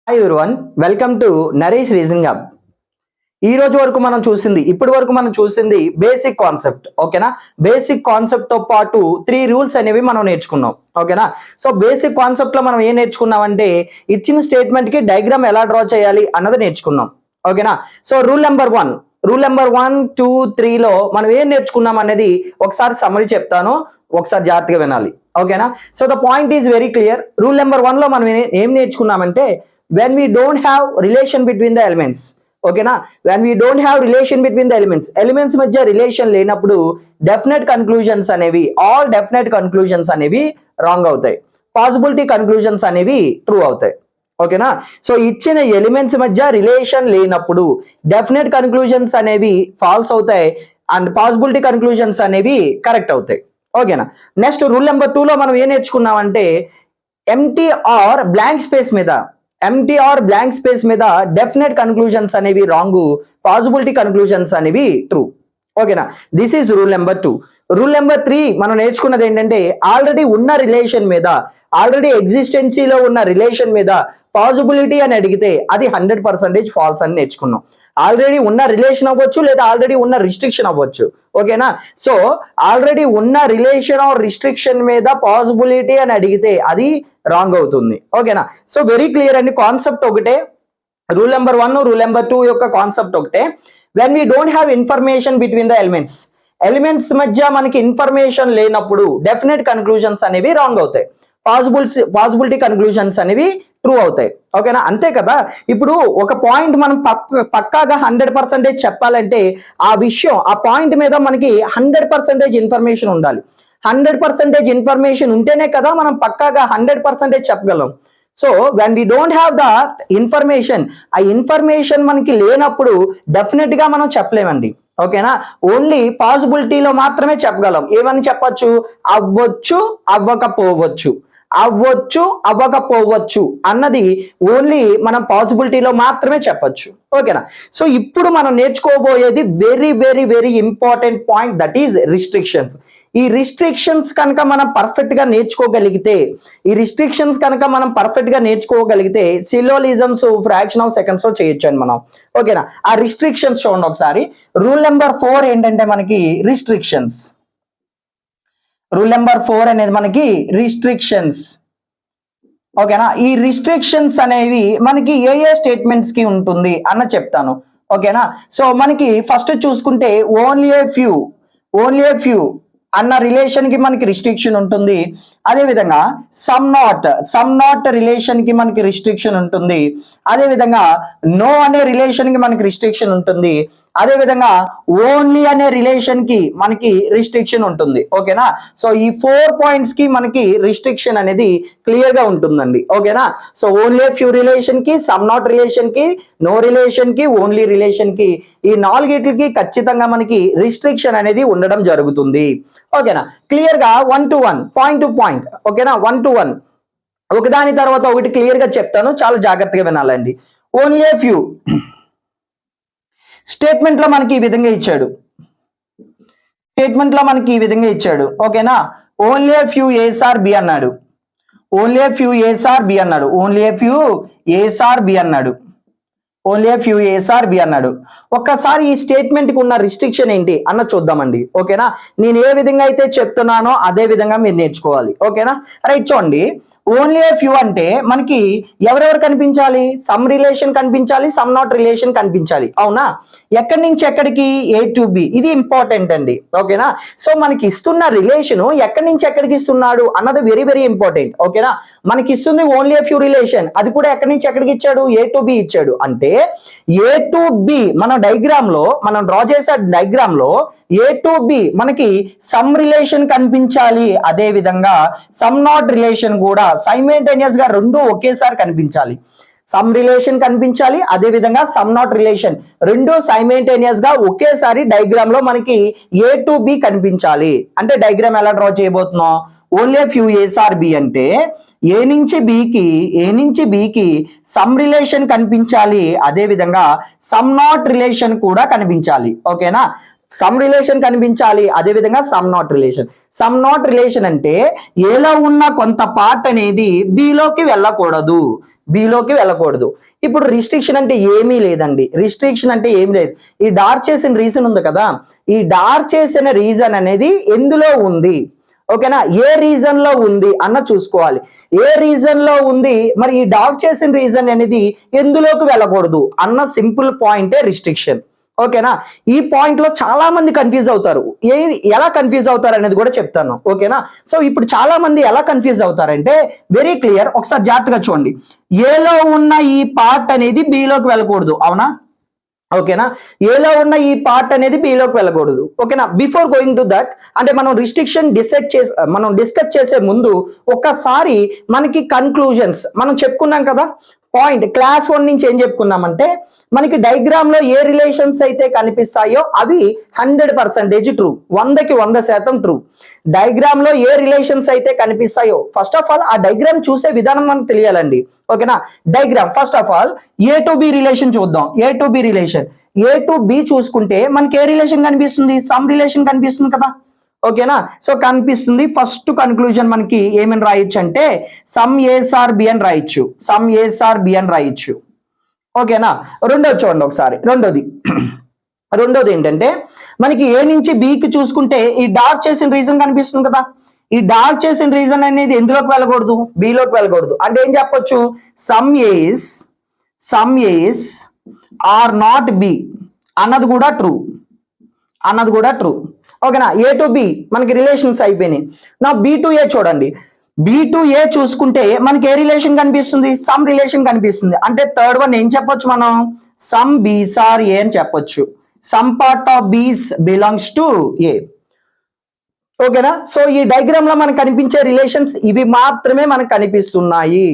Hi everyone, welcome to Naresh reasoning hub. ఈ రోజు వరకు మనం చూసింది, ఇప్పటి వరకు మనం చూసింది బేసిక్ కాన్సెప్ట్. ఓకేనా? బేసిక్ కాన్సెప్ట్ తో పాటు 3 రూల్స్ అనేవి మనం నేర్చుకున్నాం. ఓకేనా? సో బేసిక్ కాన్సెప్ట్ లో మనం ఏం నేర్చుకున్నామంటే ఇచ్చిన స్టేట్మెంట్ కి డయాగ్రామ్ ఎలా డ్రా చేయాలి అన్నది నేర్చుకున్నాం. ఓకేనా? సో రూల్ నెంబర్ 1, 2, 3 లో మనం ఏం నేర్చుకున్నాం అనేది ఒకసారి సమ్మరీ చెప్తాను, ఒకసారి జాగ్రత్తగా వినాలి. ఓకేనా? So the point is very clear. Rule number 1 లో మనం ఏం నేర్చుకున్నామంటే when we don't have relation between the elements. ఓకేనా? when we don't have relation between the elements మధ్య రిలేషన్ లేనప్పుడు డెఫినెట్ కన్క్లూజన్స్ అనేవి, ఆల్ డెఫినెట్ కన్క్లూజన్స్ అనేవి రాంగ్ అవుతాయి, possibility conclusions అనేవి ట్రూ అవుతాయి. ఓకేనా? సో ఇచ్చిన ఎలిమెంట్స్ మధ్య రిలేషన్ లేనప్పుడు డెఫినెట్ కన్క్లూజన్స్ అనేవి ఫాల్స్ అవుతాయి అండ్ పాసిబిలిటీ కన్క్లూజన్స్ అనేవి కరెక్ట్ అవుతాయి. ఓకేనా? నెక్స్ట్ రూల్ నెంబర్ 2 లో మనం ఏం నేర్చుకున్నామంటే ఎంటీ ఆర్ బ్లాంక్ స్పేస్ మీద డెఫినెట్ కన్క్లూజన్స్ అనేవి రాంగ్, పాసిబిలిటీ కన్క్లూజన్స్ అనేవి ట్రూ. ఓకేనా? This is rule number 2. Rule number 3 మనం నేర్చుకున్నది ఏంటంటే ఆల్రెడీ ఉన్న రిలేషన్ మీద, ఆల్రెడీ ఎగ్జిస్టెన్సీలో ఉన్న రిలేషన్ మీద పాసిబిలిటీ అని అడిగితే అది 100% ఫాల్స్ అని నేర్చుకున్నాం. ఆల్రెడీ ఉన్న రిలేషన్ అవ్వచ్చు లేదా ఆల్రెడీ ఉన్న రిస్ట్రిక్షన్ అవ్వచ్చు. ఓకేనా? సో ఆల్రెడీ ఉన్న రిలేషన్ ఆర్ రిస్ట్రిక్షన్ మీద పాసిబిలిటీ అని అడిగితే అది రాంగ్ అవుతుంది. ఓకేనా? సో వెరీ క్లియర్ అండి, కాన్సెప్ట్ ఒకటే. రూల్ నెంబర్ 1, రూల్ నెంబర్ 2 యొక్క కాన్సెప్ట్ ఒకటే. When we don't have information between the elements మధ్య మనకి ఇన్ఫర్మేషన్ లేనప్పుడు డెఫినెట్ కన్క్లూజన్స్ అనేవి రాంగ్ అవుతాయి, పాసిబిలిటీ కన్క్లూజన్స్ అనేవి ట్రూ అవుతాయి. ఓకేనా? అంతే కదా. ఇప్పుడు ఒక పాయింట్ మనం పక్కాగా 100% చెప్పాలంటే ఆ విషయం, ఆ పాయింట్ మీద మనకి 100% ఇన్ఫర్మేషన్ ఉండాలి. 100% ఇన్ఫర్మేషన్ ఉంటేనే కదా మనం పక్కాగా 100% చెప్పగలం. So when we don't have the information, ఆ ఇన్ఫర్మేషన్ మనకి లేనప్పుడు డెఫినెట్ గా మనం చెప్పలేమండి. ఓకేనా? ఓన్లీ పాసిబిలిటీలో మాత్రమే చెప్పగలం. ఏమని చెప్పచ్చు? అవ్వచ్చు, అవ్వకపోవచ్చు అన్నది ఓన్లీ మనం పాసిబిలిటీలో మాత్రమే చెప్పచ్చు. ఓకేనా? సో ఇప్పుడు మనం నేర్చుకోబోయేది very very very important point, that is restrictions. ఈ రిస్ట్రిక్షన్స్ కనుక మనం పర్ఫెక్ట్ గా నేర్చుకోగలిగితే సిలోలిజమ్స్ ఫ్రాక్షన్ ఆఫ్ సెకండ్స్ లో చేయొచ్చు అని మనం. ఓకేనా? ఆ రిస్ట్రిక్షన్స్ చూడండి ఒకసారి. రూల్ నెంబర్ 4 ఏంటంటే మనకి రిస్ట్రిక్షన్స్. రూల్ నెంబర్ 4 అనేది మనకి రిస్ట్రిక్షన్స్. ఓకేనా? ఈ రిస్ట్రిక్షన్స్ అనేవి మనకి ఏ స్టేట్మెంట్స్ కి ఉంటుంది అన్న చెప్తాను. ఓకేనా? సో మనకి ఫస్ట్ చూసుకుంటే ఓన్లీ ఏ ఫ్యూ అన్న రిలేషన్ కి మనకి రిస్ట్రిక్షన్ ఉంటుంది. అదే విధంగా సమ్ నాట్ రిలేషన్ కి మనకి రిస్ట్రిక్షన్ ఉంటుంది. అదే విధంగా నో అనే రిలేషన్ కి మనకి రిస్ట్రిక్షన్ ఉంటుంది. అదే విధంగా ఓన్లీ అనే రిలేషన్ కి మనకి రిస్ట్రిక్షన్ ఉంటుంది. ఓకేనా? సో ఈ 4 పాయింట్స్ కి మనకి రిస్ట్రిక్షన్ అనేది క్లియర్ గా ఉంటుందండి. ఓకేనా? సో ఓన్లీ ఫ్యూ రిలేషన్ కి, సమ్ నాట్ రిలేషన్ కి, నో రిలేషన్ కి, ఓన్లీ రిలేషన్ కి, ఈ 4కి ఖచ్చితంగా మనకి రిస్ట్రిక్షన్ అనేది ఉండడం జరుగుతుంది. ఓకేనా? క్లియర్ గా 1 to 1, పాయింట్ టు పాయింట్. ఓకేనా? 1 to 1 ఒకదాని తర్వాత ఒకటి క్లియర్ గా చెప్తాను, చాలా జాగ్రత్తగా వినాలండి. ఓన్లీ ఏ ఫ్యూ స్టేట్మెంట్ లో మనకి ఈ విధంగా ఇచ్చాడు. ఓకేనా? Only a few A's are B అన్నాడు. Only a few A's are B అన్నాడు. ఒక్కసారి ఈ స్టేట్మెంట్ కి ఉన్న రిస్ట్రిక్షన్ ఏంటి అన్న చూద్దామండి. ఓకేనా? నేను ఏ విధంగా అయితే చెప్తున్నానో అదే విధంగా మీరు నేర్చుకోవాలి. ఓకేనా? రైట్, చూడండి. ఓన్లీ ఏ ఫ్యూ అంటే మనకి ఎవరెవరు కనిపించాలి? సమ్ రిలేషన్ కనిపించాలి, సమ్ నాట్ రిలేషన్ కనిపించాలి. అవునా? ఎక్కడి నుంచి ఎక్కడికి? ఏ టు బి. ఇది ఇంపార్టెంట్ అండి. ఓకేనా? సో మనకి ఇస్తున్న రిలేషన్ ఎక్కడి నుంచి ఎక్కడికి ఇస్తున్నాడు అన్నది వెరీ వెరీ ఇంపార్టెంట్. ఓకేనా? మనకి ఇస్తుంది ఓన్లీ ఫ్యూ రిలేషన్, అది కూడా ఎక్కడి నుంచి ఎక్కడికి ఇచ్చాడు? ఏ టు బి ఇచ్చాడు. అంటే ఏ టు బి మనం డ్రా చేసే డయాగ్రామ్ లో ఏ టు బి మనకి సమ్ రిలేషన్ కనిపించాలి, అదే విధంగా సమ్ నాట్ రిలేషన్ కూడా సైమల్టేనియస్ గా రెండు ఒకేసారి కనిపించాలి. సమ్ రిలేషన్ కనిపించాలి, అదే విధంగా సమ్ నాట్ రిలేషన్ రెండు సైమల్టేనియస్ గా ఒకేసారి డయాగ్రామ్ లో మనకి ఏ టు బి కనిపించాలి. అంటే డయాగ్రామ్ ఎలా డ్రా చేయబోతున్నాం? Only few A's are B అంటే ఏ నుంచి బికి సమ్ రిలేషన్ కనిపించాలి, అదే విధంగా సమ్ నాట్ రిలేషన్ కూడా కనిపించాలి. ఓకేనా? సమ్ రిలేషన్ కనిపించాలి, అదే విధంగా సమ్ నాట్ రిలేషన్ అంటే ఏలో ఉన్న కొంత పార్ట్ అనేది బిలోకి వెళ్ళకూడదు, బిలోకి వెళ్ళకూడదు. ఇప్పుడు రిస్ట్రిక్షన్ అంటే ఏమీ లేదండి. రిస్ట్రిక్షన్ అంటే ఏమీ లేదు. ఈ డార్క్ చేసిన రీజన్ ఉంది కదా, ఈ డార్క్ చేసిన రీజన్ అనేది ఎందులో ఉంది, ఓకేనా, ఏ రీజన్ లో ఉంది అన్న చూసుకోవాలి. ఏ రీజన్ లో ఉంది, మరి ఈ డార్క్ చేసిన రీజన్ అనేది ఎందులోకి వెళ్ళకూడదు అన్న సింపుల్ పాయింటే రిస్ట్రిక్షన్. ఓకేనా, ఈ పాయింట్ లో చాలా మంది కన్ఫ్యూజ్ అవుతారు. ఎలా కన్ఫ్యూజ్ అవుతారు అనేది కూడా చెప్తాను. ఓకేనా, సో ఇప్పుడు చాలా మంది ఎలా కన్ఫ్యూజ్ అవుతారంటే వెరీ క్లియర్, ఒకసారి జాగ్రత్తగా చూడండి. ఏలో ఉన్న ఈ పార్ట్ అనేది బిలోకి వెళ్ళకూడదు, అవునా? ఓకేనా, ఏలో ఉన్న ఈ పార్ట్ అనేది బిలోకి వెళ్ళకూడదు. ఓకేనా, బిఫోర్ గోయింగ్ టు దట్, అంటే మనం రిస్ట్రిక్షన్ మనం డిస్కస్ చేసే ముందు ఒక్కసారి మనకి కన్క్లూజన్స్ మనం చెప్పుకున్నాం కదా. పాయింట్ క్లాస్ 1 నుంచి ఏం చెప్పుకున్నామంటే, మనకి డయాగ్రామ్ లో ఏ రిలేషన్స్ అయితే కనిపిస్తాయో అవి 100% ట్రూ, 100కి 100% ట్రూ. డయాగ్రామ్ లో ఏ రిలేషన్స్ అయితే కనిపిస్తాయో, ఫస్ట్ ఆఫ్ ఆల్ ఆ డయాగ్రామ్ చూసే విధానం మనకు తెలియాలండి. ఓకేనా, diagram first of all A to B relation చూద్దాం. A to B relation, A to B చూసుకుంటే మనకి ఏ రిలేషన్ కనిపిస్తుంది, సమ్ రిలేషన్ కనిపిస్తుంది కదా. ఓకేనా, సో కనిపిస్తుంది. ఫస్ట్ కన్క్లూజన్ మనకి ఏమని రాయొచ్చు అంటే సమ్ ఏస్ ఆర్ బి అని రాయొచ్చు, సమ్ ఏస్ ఆర్ బి అని రాయొచ్చు. ఓకేనా, రెండోది చూడండి ఒకసారి. రెండోది ఏంటంటే మనకి ఏ నుంచి బికి చూసుకుంటే ఈ డార్క్ చేసిన రీజన్ కనిపిస్తుంది కదా. ఈ డార్క్ చేసిన రీజన్ అనేది ఎందులోకి వెళ్ళకూడదు, బిలోకి వెళ్ళకూడదు. అంటే ఏం చెప్పొచ్చు, some A's are not B అన్నది కూడా ట్రూ. ఓకేనా, ఏ టు బి మనకి రిలేషన్స్ అయిపోయినాయి. నా బి టు ఏ చూడండి. బి టు ఏ చూసుకుంటే మనకి ఏ రిలేషన్ కనిపిస్తుంది, సమ్ రిలేషన్ కనిపిస్తుంది. అంటే థర్డ్ వన్ ఏం చెప్పొచ్చు మనం, సమ్ బీస్ ఆర్ ఏ అని చెప్పొచ్చు. సమ్ పార్ట్ ఆఫ్ బీస్ బిలాంగ్స్ టు ఏ. ఓకేనా, సో ఈ డయాగ్రామ్ లో మనకు కనిపించే రిలేషన్స్ ఇవి మాత్రమే మనకు కనిపిస్తున్నాయి.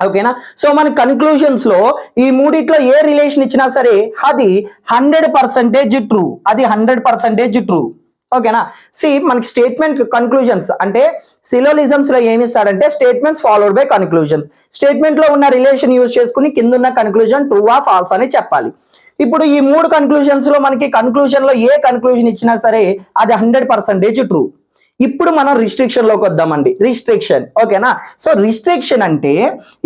ఓకేనా, సో మన కన్క్లూజన్స్ లో ఈ మూడిట్లో ఏ రిలేషన్ ఇచ్చినా సరే అది 100% ట్రూ, అది 100% ట్రూ. ఓకేనా, మనకి స్టేట్మెంట్ కన్క్లూజన్స్ అంటే సిలోలిజమ్స్ లో ఏమి ఇస్తారంటే statements followed by conclusions. Statement లో ఉన్న రిలేషన్ యూజ్ చేసుకుని కింద ఉన్న కన్క్లూజన్ ట్రూ ఆ ఫాల్స్ అని చెప్పాలి. ఇప్పుడు ఈ మూడు కన్క్లూజన్స్ లో మనకి కన్క్లూజన్ లో ఏ కన్క్లూజన్ ఇచ్చినా సరే అది 100% ట్రూ. ఇప్పుడు మనం రిస్ట్రిక్షన్ లోకి వద్దామండి. రిస్ట్రిక్షన్, ఓకేనా, సో రిస్ట్రిక్షన్ అంటే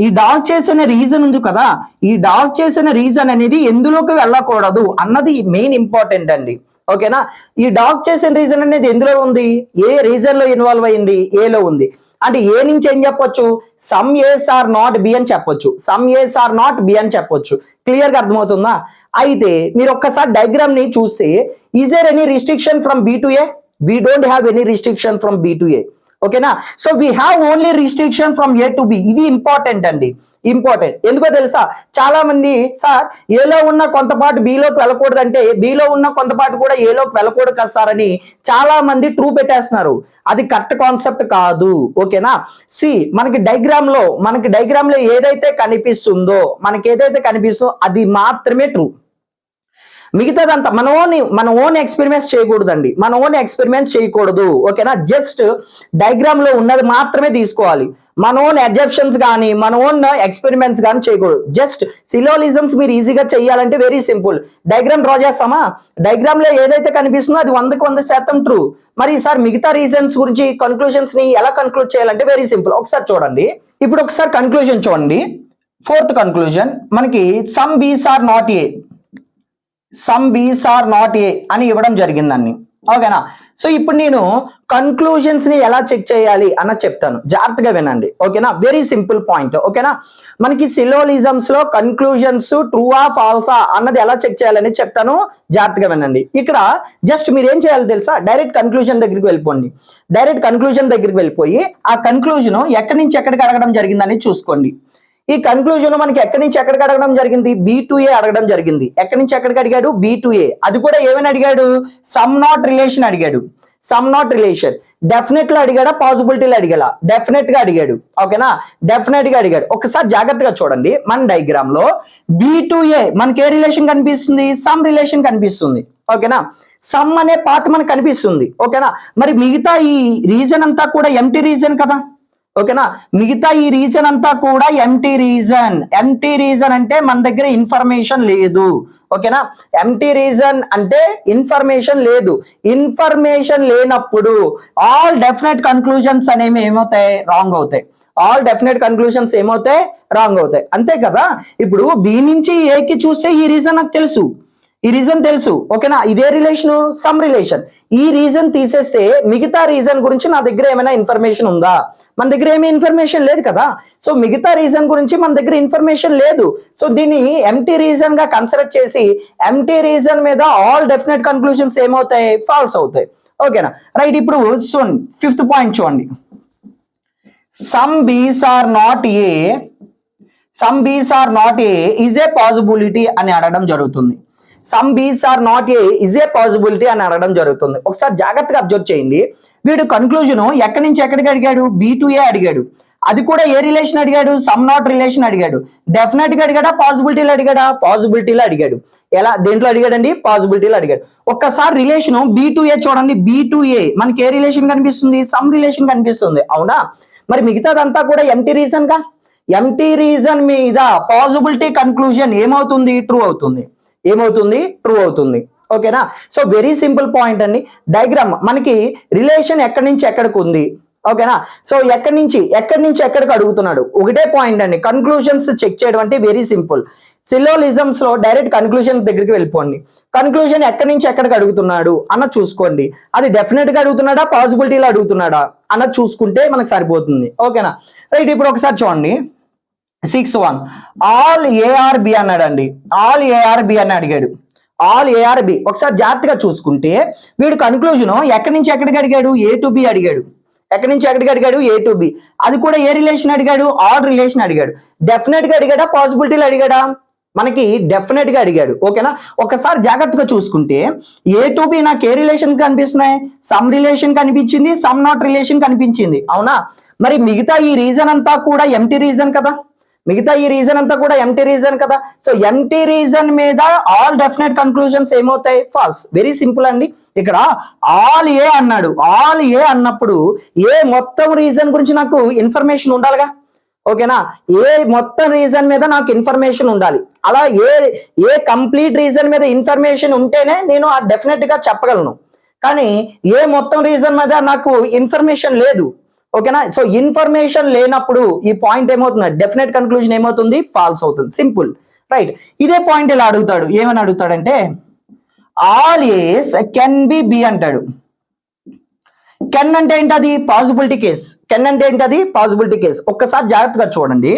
ఈ డార్క్ చేసిన రీజన్ ఉంది కదా, ఈ డార్క్ చేసిన రీజన్ అనేది ఎందులోకి వెళ్ళకూడదు అన్నది మెయిన్ ఇంపార్టెంట్ అండి. ఓకేనా, ఈ డార్క్ చేసిన రీజన్ అనేది ఎందులో ఉంది, ఏ రీజన్ లో ఇన్వాల్వ్ అయింది, ఏలో ఉంది. అంటే ఏ నుంచి ఏం చెప్పొచ్చు, some A's are not B అని చెప్పొచ్చు, some A's are not B అని చెప్పొచ్చు. క్లియర్ గా అర్థమవుతుందా? అయితే మీరు ఒక్కసారి డయాగ్రామ్ ని చూస్తే is there any restriction from B to A? We don't have any restriction from B to A. ఓకేనా, so we have only restriction from A to B. ఇది ఇంపార్టెంట్ అండి, ఇంపార్టెంట్. ఎందుకో తెలుసా, చాలా మంది సార్ ఏలో ఉన్న కొంత పాటు బిలోకి వెళ్ళకూడదు అంటే బిలో ఉన్న కొంత పాటు కూడా ఏలోకి వెళ్ళకూడదు కదా సార్ అని చాలా మంది ట్రూ పెట్టేస్తున్నారు. అది కరెక్ట్ కాన్సెప్ట్ కాదు. ఓకేనా, మనకి డయాగ్రామ్ లో ఏదైతే కనిపిస్తుందో అది మాత్రమే ట్రూ. మిగతాదంతా మన ఓన్ ఎక్స్పెరిమెంట్స్ చేయకూడదండి, చేయకూడదు. ఓకేనా, జస్ట్ డయాగ్రామ్ లో ఉన్నది మాత్రమే తీసుకోవాలి. మన ఓన్ అబ్జెప్షన్స్ కానీ మన ఓన్ ఎక్స్పెరిమెంట్స్ కానీ చేయకూడదు. జస్ట్ సిలోలిజమ్స్ మీరు ఈజీగా చేయాలంటే వెరీ సింపుల్, డయాగ్రామ్ డ్రా చేస్తామా, డయాగ్రామ్ లో ఏదైతే కనిపిస్తుందో అది 100% ట్రూ. మరి సార్ మిగతా రీజన్స్ గురించి కన్క్లూజన్స్ ని ఎలా కన్క్లూడ్ చేయాలంటే వెరీ సింపుల్. ఒకసారి చూడండి, ఇప్పుడు ఒకసారి కన్క్లూజన్ చూడండి. ఫోర్త్ కన్క్లూజన్ మనకి some B's are not A, some B's are not ఏ అని ఇవ్వడం జరిగిందండి. ఓకేనా, సో ఇప్పుడు నేను కన్క్లూజన్స్ ని ఎలా చెక్ చేయాలి అన్న చెప్తాను, జాగ్రత్తగా వినండి. ఓకేనా, వెరీ సింపుల్ పాయింట్. ఓకేనా, మనకి సిలోలిజమ్స్ లో కన్క్లూజన్స్ ట్రూ ఆ ఫాల్సా అన్నది ఎలా చెక్ చేయాలని చెప్తాను, జాగ్రత్తగా వినండి. ఇక్కడ జస్ట్ మీరు ఏం చేయాలి తెలుసా, డైరెక్ట్ కన్క్లూజన్ దగ్గరికి వెళ్ళిపోండి. డైరెక్ట్ కన్క్లూజన్ దగ్గరికి వెళ్ళిపోయి ఆ కన్క్లూజన్ ఎక్కడి నుంచి ఎక్కడికి అడగడం జరిగిందని చూసుకోండి. ఈ కన్క్లూజన్ మనకి ఎక్కడి నుంచి ఎక్కడికి అడగడం జరిగింది, బి టు ఏ అడగడం జరిగింది. ఎక్కడి నుంచి ఎక్కడికి అడిగాడు, బి టు ఏ. అది కూడా ఏమని అడిగాడు, సమ్ నాట్ రిలేషన్ అడిగాడు. సమ్ నాట్ రిలేషన్ డెఫినెట్ లో అడిగాడా, పాసిబిలిటీలో అడిగాడా? డెఫినెట్ గా అడిగాడు. ఓకేనా, డెఫినెట్ గా అడిగాడు. ఒకసారి జాగ్రత్తగా చూడండి, మన డయాగ్రామ్ లో బి టు ఏ మనకి ఏ రిలేషన్ కనిపిస్తుంది, సమ్ రిలేషన్ కనిపిస్తుంది. ఓకేనా, సమ్ అనే పార్ట్ మనకు కనిపిస్తుంది. ఓకేనా, మరి మిగతా ఈ రీజన్ అంతా కూడా ఎంటీ రీజన్ కదా. ఓకేనా, మిగతా ఈ రీజన్ అంతా కూడా ఎంటీ రీజన్ అంటే మన దగ్గర ఇన్ఫర్మేషన్ లేదు. ఓకేనా, ఎంటీ రీజన్ అంటే ఇన్ఫర్మేషన్ లేదు. ఇన్ఫర్మేషన్ లేనప్పుడు ఆల్ డెఫినెట్ కన్క్లూజన్స్ అనేవి ఏమవుతాయి, రాంగ్ అవుతాయి. ఆల్ డెఫినెట్ కన్క్లూషన్స్ ఏమవుతాయి, రాంగ్ అవుతాయి. అంతే కదా. ఇప్పుడు బి నుంచి ఏకి చూస్తే ఈ రీజన్ నాకు తెలుసు, ఈ రీజన్ తెలుసు, ఓకేనా. ఇదే రిలేషన్, సమ్ రిలేషన్. ఈ రీజన్ తీసేస్తే మిగతా రీజన్ గురించి నా దగ్గర ఏమైనా ఇన్ఫర్మేషన్ ఉందా? మన దగ్గర ఏమీ ఇన్ఫర్మేషన్ లేదు కదా. సో మిగతా రీజన్ గురించి మన దగ్గర ఇన్ఫర్మేషన్ లేదు. సో దీన్ని ఎంటీ రీజన్ గా కన్సిడర్ చేసి ఎంటీ రీజన్ మీద ఆల్ డెఫినెట్ కన్క్లూషన్స్ ఏమవుతాయి, ఫాల్స్ అవుతాయి. ఓకేనా, రైట్. ఇప్పుడు చూడండి, ఫిఫ్త్ పాయింట్ చూడండి. Some B's are not A, some B's are not A is A possibility అని అడగడం జరుగుతుంది. Some B's are not A is A possibility అని అడగడం జరుగుతుంది. ఒకసారి జాగ్రత్తగా అబ్జర్వ్ చేయండి. వీడు కన్క్లూజన్ ఎక్కడి నుంచి ఎక్కడికి అడిగాడు, బి టు ఏ అడిగాడు. అది కూడా ఏ రిలేషన్ అడిగాడు, సమ్ నాట్ రిలేషన్ అడిగాడు. డెఫినెట్ గా అడిగాడా, పాసిబిలిటీలో అడిగాడా? పాసిబిలిటీలో అడిగాడు. ఎలా, దేంట్లో అడిగాడండి? పాసిబిలిటీలో అడిగాడు. ఒక్కసారి రిలేషన్ బి టు ఏ చూడండి. బి టు ఏ మనకి ఏ రిలేషన్ కనిపిస్తుంది, సమ్ రిలేషన్ కనిపిస్తుంది, అవునా. మరి మిగతాదంతా కూడా ఎంటీ రీజన్ గా, ఎంటీ రీజన్ మీద పాసిబిలిటీ కన్క్లూజన్ ఏమవుతుంది, ట్రూ అవుతుంది. ఏమవుతుంది, ట్రూ అవుతుంది. ఓకేనా. సో వెరీ సింపుల్ పాయింట్ అండి. డయాగ్రామ్ మనకి రిలేషన్ ఎక్కడి నుంచి ఎక్కడికి ఉంది, ఓకేనా. సో ఎక్కడి నుంచి ఎక్కడికి అడుగుతున్నాడు, ఒకటే పాయింట్ అండి. కన్క్లూజన్స్ చెక్ చేయడం అంటే వెరీ సింపుల్. సిలోలిజమ్స్ లో డైరెక్ట్ కన్క్లూజన్ దగ్గరికి వెళ్ళిపోండి. కన్క్లూజన్ ఎక్కడి నుంచి ఎక్కడికి అడుగుతున్నాడు అన్నది చూసుకోండి. అది డెఫినెట్ గా అడుగుతున్నాడా, పాసిబిలిటీలో అడుగుతున్నాడా అన్నది చూసుకుంటే మనకు సరిపోతుంది. ఓకేనా, రైట్. ఇప్పుడు ఒకసారి చూడండి, 6-1 ఆల్ ఏఆర్బి అన్నాడండి. ఆల్ ఏఆర్బి అని అడిగాడు. ఆల్ ఏఆర్బి ఒకసారి జాగ్రత్తగా చూసుకుంటే వీడు కన్క్లూజన్ ఎక్కడి నుంచి ఎక్కడికి అడిగాడు, ఏ టు బి అడిగాడు. ఎక్కడి నుంచి ఎక్కడికి అడిగాడు, ఏ టు బి. అది కూడా ఏ రిలేషన్ అడిగాడు, ఆల్ రిలేషన్ అడిగాడు. డెఫినెట్ గా అడిగాడా, పాసిబిలిటీలో అడిగాడా? మనకి డెఫినెట్ గా అడిగాడు. ఓకేనా. ఒకసారి జాగ్రత్తగా చూసుకుంటే ఏ టు బి నాకు ఏ రిలేషన్స్ కనిపిస్తున్నాయి, సమ్ రిలేషన్ కనిపించింది, సమ్ నాట్ రిలేషన్ కనిపించింది, అవునా. మరి మిగతా ఈ రీజన్ అంతా కూడా ఎంటీ రీజన్ కదా, మిగతా ఈ రీజన్ అంతా కూడా ఎంటీ రీజన్ కదా. సో ఎంటీ రీజన్ మీద ఆల్ డెఫినెట్ కన్క్లూజన్స్ ఏమవుతాయి, ఫాల్స్. వెరీ సింపుల్ అండి. ఇక్కడ ఆల్ ఏ అన్నాడు. ఆల్ ఏ అన్నప్పుడు ఏ మొత్తం రీజన్ గురించి నాకు ఇన్ఫర్మేషన్ ఉండాలిగా, ఓకేనా. ఏ మొత్తం రీజన్ మీద నాకు ఇన్ఫర్మేషన్ ఉండాలి. అలా ఏ కంప్లీట్ రీజన్ మీద ఇన్ఫర్మేషన్ ఉంటేనే నేను ఆ డెఫినెట్ గా చెప్పగలను. కానీ ఏ మొత్తం రీజన్ మీద నాకు ఇన్ఫర్మేషన్ లేదు, ఓకేనా. సో ఇన్ఫర్మేషన్ లేనప్పుడు ఈ పాయింట్ ఏమవుతుంది, డెఫినెట్ కన్క్లూజన్ ఏమవుతుంది, ఫాల్స్ అవుతుంది. Simple, right. ఇదే పాయింట్ ఇలా అడుగుతాడు. ఏమని అడుగుతాడంటే all A's can be B అంటాడు. కెన్ అంటే ఏంటది, పాసిబిలిటీ కేస్. కెన్ అంటే ఏంటది, పాసిబిలిటీ కేస్. ఒక్కసారి జాగ్రత్తగా చూడండి.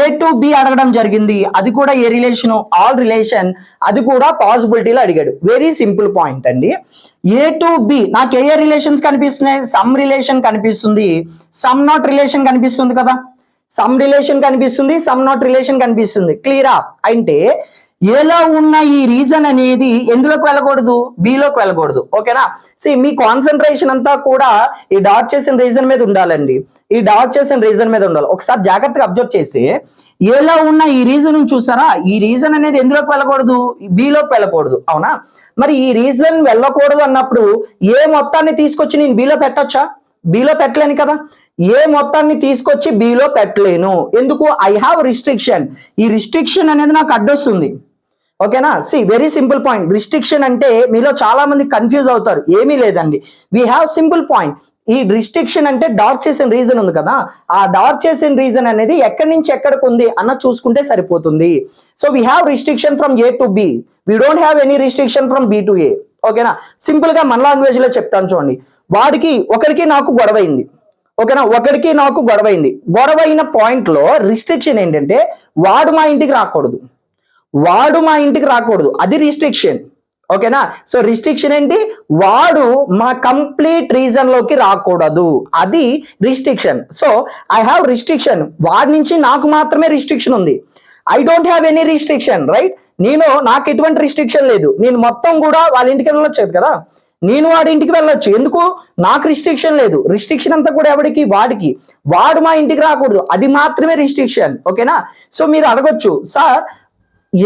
ఏ టు బి అడగడం జరిగింది, అది కూడా ఏ రిలేషన్, ఆల్ రిలేషన్. అది కూడా పాసిబిలిటీలో అడిగాడు. వెరీ సింపుల్ పాయింట్ అండి. ఏ టు బి నాకు ఏ రిలేషన్స్ కనిపిస్తున్నాయి, సమ్ రిలేషన్ కనిపిస్తుంది, సమ్ నాట్ రిలేషన్ కనిపిస్తుంది కదా. సమ్ రిలేషన్ కనిపిస్తుంది, సమ్ నాట్ రిలేషన్ కనిపిస్తుంది. క్లియరా. అంటే ఏలో ఉన్న ఈ రీజన్ అనేది ఎందులోకి వెళ్ళకూడదు, బిలోకి వెళ్ళకూడదు, ఓకేనా. మీ కాన్సన్ట్రేషన్ అంతా కూడా ఈ డాట్ చేసిన రీజన్ మీద ఉండాలండి. ఈ డాట్ చేసిన రీజన్ మీద ఉండాలి. ఒకసారి జాగ్రత్తగా అబ్జర్వ్ చేసి ఏలో ఉన్న ఈ రీజన్ చూసారా, ఈ రీజన్ అనేది ఎందులోకి వెళ్ళకూడదు, బిలోకి వెళ్ళకూడదు, అవునా. మరి ఈ రీజన్ వెళ్ళకూడదు అన్నప్పుడు ఏ మొత్తాన్ని తీసుకొచ్చి నేను బిలో పెట్టొచ్చా, బిలో పెట్టలేను కదా. ఏ మొత్తాన్ని తీసుకొచ్చి బిలో పెట్టలేను. ఎందుకు, ఐ హావ్ రిస్ట్రిక్షన్. ఈ రిస్ట్రిక్షన్ అనేది నాకు అడ్డొస్తుంది, ఓకేనా. Very simple point. రిస్ట్రిక్షన్ అంటే మీలో చాలా మంది కన్ఫ్యూజ్ అవుతారు. ఏమీ లేదండి, వీ హ్యావ్ సింపుల్ పాయింట్. ఈ రిస్ట్రిక్షన్ అంటే డార్క్ చేసిన రీజన్ ఉంది కదా, ఆ డార్క్ చేసిన రీజన్ అనేది ఎక్కడి నుంచి ఎక్కడికి ఉంది అన్న చూసుకుంటే సరిపోతుంది. So we have restriction from A to B, we don't have any restriction from B to A, ఓకేనా. సింపుల్ గా మన లాంగ్వేజ్ లో చెప్తాను చూడండి. ఒకరికి నాకు గొడవ అయింది, ఓకేనా. ఒకరికి నాకు గొడవ అయింది. గొడవ అయిన పాయింట్ లో రిస్ట్రిక్షన్ ఏంటంటే వాడు మా ఇంటికి రాకూడదు, వాడు మా ఇంటికి రాకూడదు, అది రిస్ట్రిక్షన్, ఓకేనా. సో రిస్ట్రిక్షన్ ఏంటి, వాడు మా కంప్లీట్ రీజన్ లోకి రాకూడదు, అది restriction. So I have restriction, వాడి నుంచి నాకు మాత్రమే రిస్ట్రిక్షన్ ఉంది. I don't have any restriction, right. నాకు ఎటువంటి రిస్ట్రిక్షన్ లేదు. నేను మొత్తం కూడా వాళ్ళ ఇంటికి వెళ్ళొచ్చు కదా, నేను వాడి ఇంటికి వెళ్ళొచ్చు. ఎందుకు, నాకు రిస్ట్రిక్షన్ లేదు. రిస్ట్రిక్షన్ అంతా కూడా ఎవరికి, వాడికి. వాడు మా ఇంటికి రాకూడదు, అది మాత్రమే రిస్ట్రిక్షన్, ఓకేనా. సో మీరు అడగొచ్చు, సార్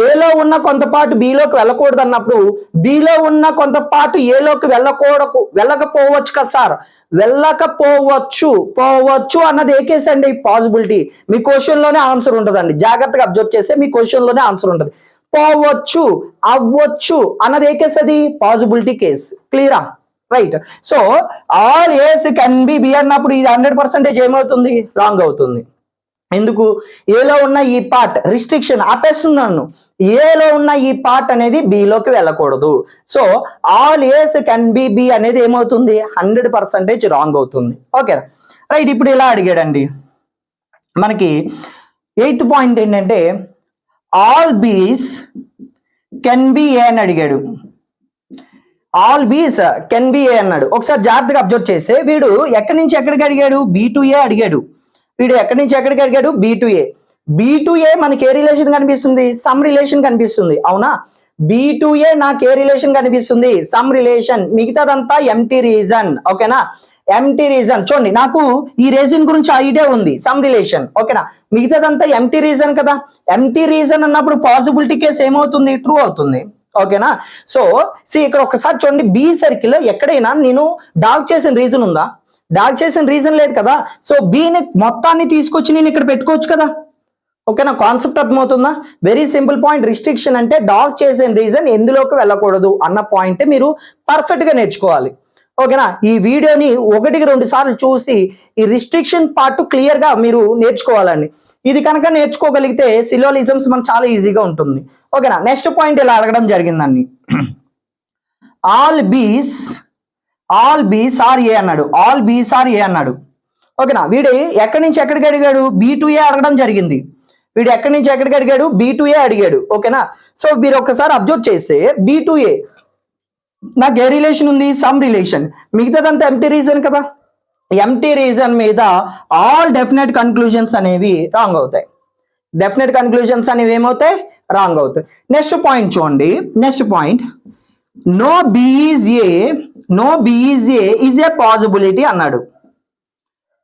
ఏలో ఉన్న కొంత పార్ట్ బిలోకి వెళ్ళకూడదు అన్నప్పుడు బిలో ఉన్న కొంత పార్ట్ ఏలోకి వెళ్ళకపోవచ్చు కదా సార్. పోవచ్చు అన్నది ఏ కేసు అండి, పాసిబిలిటీ. మీ క్వశ్చన్ లోనే ఆన్సర్ ఉంటుందండి. జాగ్రత్తగా అబ్జర్వ్ చేస్తే మీ క్వశ్చన్ లోనే ఆన్సర్ ఉంటుంది. పోవచ్చు, అవ్వచ్చు అన్నది ఏ కేసు, అది పాసిబిలిటీ కేసు. క్లియరా. Right. So all A's can be B అన్నప్పుడు ఇది 100% ఏమవుతుంది, రాంగ్ అవుతుంది. ఎందుకు, ఏలో ఉన్న ఈ పార్ట్ రిస్ట్రిక్షన్ ఆపేస్తుంది నన్ను, ఏలో ఉన్న ఈ పార్ట్ అనేది బిలోకి వెళ్ళకూడదు. So all A's can be B అనేది ఏమవుతుంది, 100% రాంగ్ అవుతుంది. Okay right. ఇప్పుడు ఇలా అడిగాడండి మనకి 8th పాయింట్ ఏంటంటే ఆల్ బీస్ కెన్ బి ఏ అని అడిగాడు. ఆల్ బీస్ కెన్ బి ఏ అన్నాడు. ఒకసారి జాగ్రత్తగా అబ్జర్వ్ చేస్తే వీడు ఎక్కడి నుంచి ఎక్కడికి అడిగాడు, బి టు ఏ అడిగాడు. వీడు ఎక్కడి నుంచి ఎక్కడికి అడిగాడు, B to A. B to A మనకి ఏ రిలేషన్ కనిపిస్తుంది, సమ్ రిలేషన్ కనిపిస్తుంది, అవునా. బి టు ఏ నాకు ఏ రిలేషన్ కనిపిస్తుంది, సమ్ రిలేషన్, మిగతాదంతా ఎంటీ రీజన్. ఓకేనా, ఎంటీ రీజన్. చూడండి నాకు ఈ రీజన్ గురించి ఐడియా ఉంది, సమ్ రిలేషన్. ఓకేనా, మిగతాదంతా ఎంటీ రీజన్ కదా. ఎంటీ రీజన్ అన్నప్పుడు పాసిబిలిటీ కేసు ఏమవుతుంది, ట్రూ అవుతుంది. ఓకేనా. సో ఇక్కడ ఒకసారి చూడండి, బి సర్కిల్ ఎక్కడైనా నేను డార్క్ చేసిన రీజన్ ఉందా, డార్క్ చేసిన రీజన్ లేదు కదా. సో బిని మొత్తాన్ని తీసుకొచ్చి నేను ఇక్కడ పెట్టుకోవచ్చు కదా. ఓకేనా, కాన్సెప్ట్ అర్థమవుతుందా. Very simple point. రిస్ట్రిక్షన్ అంటే డార్క్ చేసిన రీజన్ ఎందులోకి వెళ్ళకూడదు అన్న పాయింట్ మీరు పర్ఫెక్ట్ గా నేర్చుకోవాలి. ఓకేనా, ఈ వీడియోని 1-2 సార్లు చూసి ఈ రిస్ట్రిక్షన్ పార్ట్ క్లియర్ గా మీరు నేర్చుకోవాలండి. ఇది కనుక నేర్చుకోగలిగితే సిలోలిజమ్స్ మనకు చాలా ఈజీగా ఉంటుంది. ఓకేనా, నెక్స్ట్ పాయింట్ ఇలా అడగడం జరిగిందండి. ఆల్ బీస్ ఆర్ ఏ అన్నాడు. ఆల్ బీస్ ఆర్ ఏ అన్నాడు. ఓకేనా, వీడు ఎక్కడి నుంచి ఎక్కడికి అడిగాడు, బి టు ఏ అడగడం జరిగింది. వీడు ఎక్కడి నుంచి ఎక్కడికి అడిగాడు, బి టు ఏ అడిగాడు. ఓకేనా, సో మీరు ఒకసారి అబ్జర్వ్ చేస్తే బి టు ఏ నాకు ఏ రిలేషన్ ఉంది, సమ్ రిలేషన్, మిగతాదంతా ఎంటీ రీజన్ కదా. ఎంటీ రీజన్ మీద ఆల్ డెఫినెట్ కన్క్లూజన్స్ అనేవి రాంగ్ అవుతాయి. డెఫినెట్ కన్క్లూజన్స్ అనేవి ఏమవుతాయి, రాంగ్ అవుతాయి. నెక్స్ట్ పాయింట్ చూడండి. Next point, no B is A is A possibility అన్నాడు.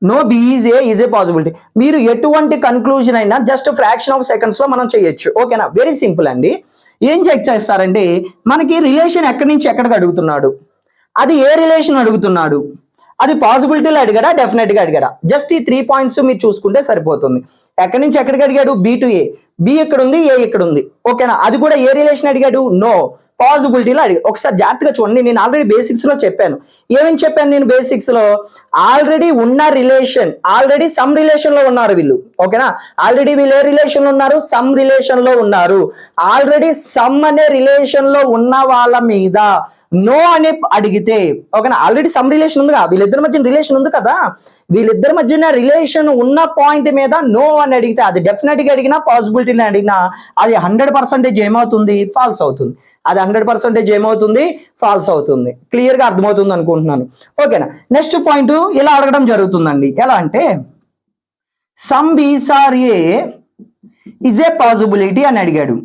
No B is A possibility. మీరు ఎటువంటి కన్క్లూజన్ అయినా జస్ట్ ఫ్రాక్షన్ ఆఫ్ సెకండ్స్ లో మనం చేయొచ్చు. ఓకేనా, వెరీ సింపుల్ అండి. ఏం చెక్ చేస్తారంటే మనకి రిలేషన్ ఎక్కడి నుంచి ఎక్కడికి అడుగుతున్నాడు, అది ఏ రిలేషన్ అడుగుతున్నాడు, అది పాసిబిలిటీలో అడిగాడా, డెఫినెట్ గా అడిగాడా. జస్ట్ ఈ 3 పాయింట్స్ మీరు చూసుకుంటే సరిపోతుంది. ఎక్కడి నుంచి ఎక్కడికి అడిగాడు, బి టు ఏ. బి ఇక్కడ ఉంది, ఏ ఇక్కడ ఉంది. ఓకేనా, అది కూడా ఏ రిలేషన్ అడిగాడు, నో, పాసిబిలిటీలో అడిగాడు. ఒకసారి జాగ్రత్తగా చూడండి, నేను ఆల్రెడీ బేసిక్స్ లో చెప్పాను. ఏమని చెప్పాను నేను బేసిక్స్ లో, ఆల్రెడీ ఉన్న రిలేషన్, ఆల్రెడీ సమ్ రిలేషన్ లో ఉన్నారు వీళ్ళు. ఓకేనా, ఆల్రెడీ వీళ్ళు ఏ రిలేషన్ లో ఉన్నారు, సమ్ రిలేషన్ లో ఉన్నారు. ఆల్రెడీ సమ్ అనే రిలేషన్ లో ఉన్న వాళ్ళ మీద నో అని అడిగితే, ఓకేనా, ఆల్రెడీ సమ్ రిలేషన్ ఉంది కదా, వీళ్ళిద్దరి మధ్య రిలేషన్ ఉంది కదా, వీళ్ళిద్దరి మధ్యన రిలేషన్ ఉన్న పాయింట్ మీద నో అని అడిగితే, అది డెఫినెట్ గా అడిగినా పాసిబిలిటీని అడిగినా అది 100% ఏమవుతుంది, ఫాల్స్ అవుతుంది. అది 100% ఏమవుతుంది, ఫాల్స్ అవుతుంది. క్లియర్ గా అర్థమవుతుంది అనుకుంటున్నాను. ఓకేనా, నెక్స్ట్ పాయింట్ ఇలా అడగడం జరుగుతుందండి. ఎలా అంటే some B's are A is a possibility అని అడిగాడు.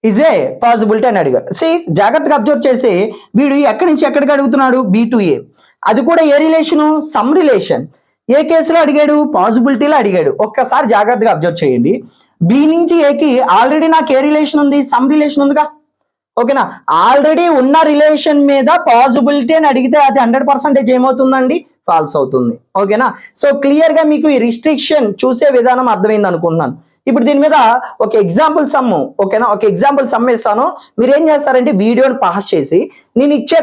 ఇజ్ ఏ పాసిబిలిటీ అని అడిగాడు. జాగ్రత్తగా అబ్జర్వ్ చేసి వీడు ఎక్కడి నుంచి ఎక్కడికి అడుగుతున్నాడు, బి టు ఏ. అది కూడా ఏ రిలేషను, సమ్ రిలేషన్. ఏ కేసులో అడిగాడు, పాసిబిలిటీలో అడిగాడు. ఒక్కసారి జాగ్రత్తగా అబ్జర్వ్ చేయండి. బి నుంచి ఏకి ఆల్రెడీ నాకు ఏ రిలేషన్ ఉంది, సమ్ రిలేషన్ ఉందిగా. ఓకేనా, ఆల్రెడీ ఉన్న రిలేషన్ మీద పాసిబిలిటీ అని అడిగితే అది 100% ఏమవుతుందండి, ఫాల్స్ అవుతుంది. ఓకేనా, సో క్లియర్ గా మీకు ఈ రిస్ట్రిక్షన్ చూసే విధానం అర్థమైంది అనుకుంటున్నాను. ఇప్పుడు దీని మీద ఒక ఎగ్జాంపుల్ సమ్, ఓకేనా, ఒక ఎగ్జాంపుల్ సమ్ ఇస్తాను. మీరు ఏం చేస్తారంటే వీడియోని పాస్ చేసి నేను ఇచ్చే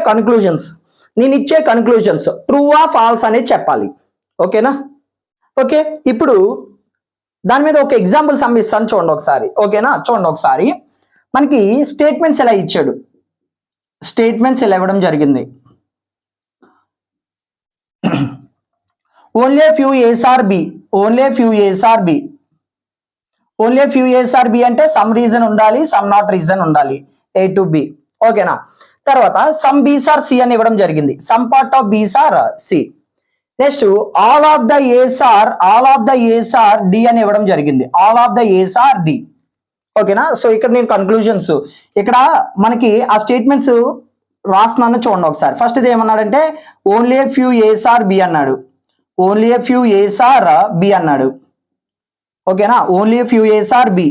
కన్క్లూజన్స్ ట్రూ ఆ ఫాల్స్ అనేది చెప్పాలి. ఓకేనా. ఓకే, ఇప్పుడు దాని మీద ఒక ఎగ్జాంపుల్ సమ్ ఇస్తాను, చూడండి ఒకసారి. ఓకేనా, చూడండి ఒకసారి. మనకి స్టేట్మెంట్స్ ఎలా ఇచ్చాడు, స్టేట్మెంట్స్ ఎలా ఇవ్వడం జరిగింది. Only few A's are B, only few A's are B. Only few A's are B అంటే సమ్ రీజన్ ఉండాలి, సమ్ నాట్ రీజన్ ఉండాలి, ఏ టు బి. ఓకేనా, తర్వాత సమ్ బీస్ ఆర్ సి అని ఇవ్వడం జరిగింది. Some part of B's are C. Next all of the A's are D అని ఇవ్వడం జరిగింది. All of the A's are D. ఓకేనా, సో ఇక్కడ నేను కన్క్లూజన్స్ ఇక్కడ మనకి ఆ స్టేట్మెంట్స్ రాస్తున్నాను, చూడండి ఒకసారి. ఫస్ట్ ఇది ఏమన్నాడంటే only few A's are B అన్నాడు. Only few A's are B అన్నాడు. ఓకేనా, only few A's are B.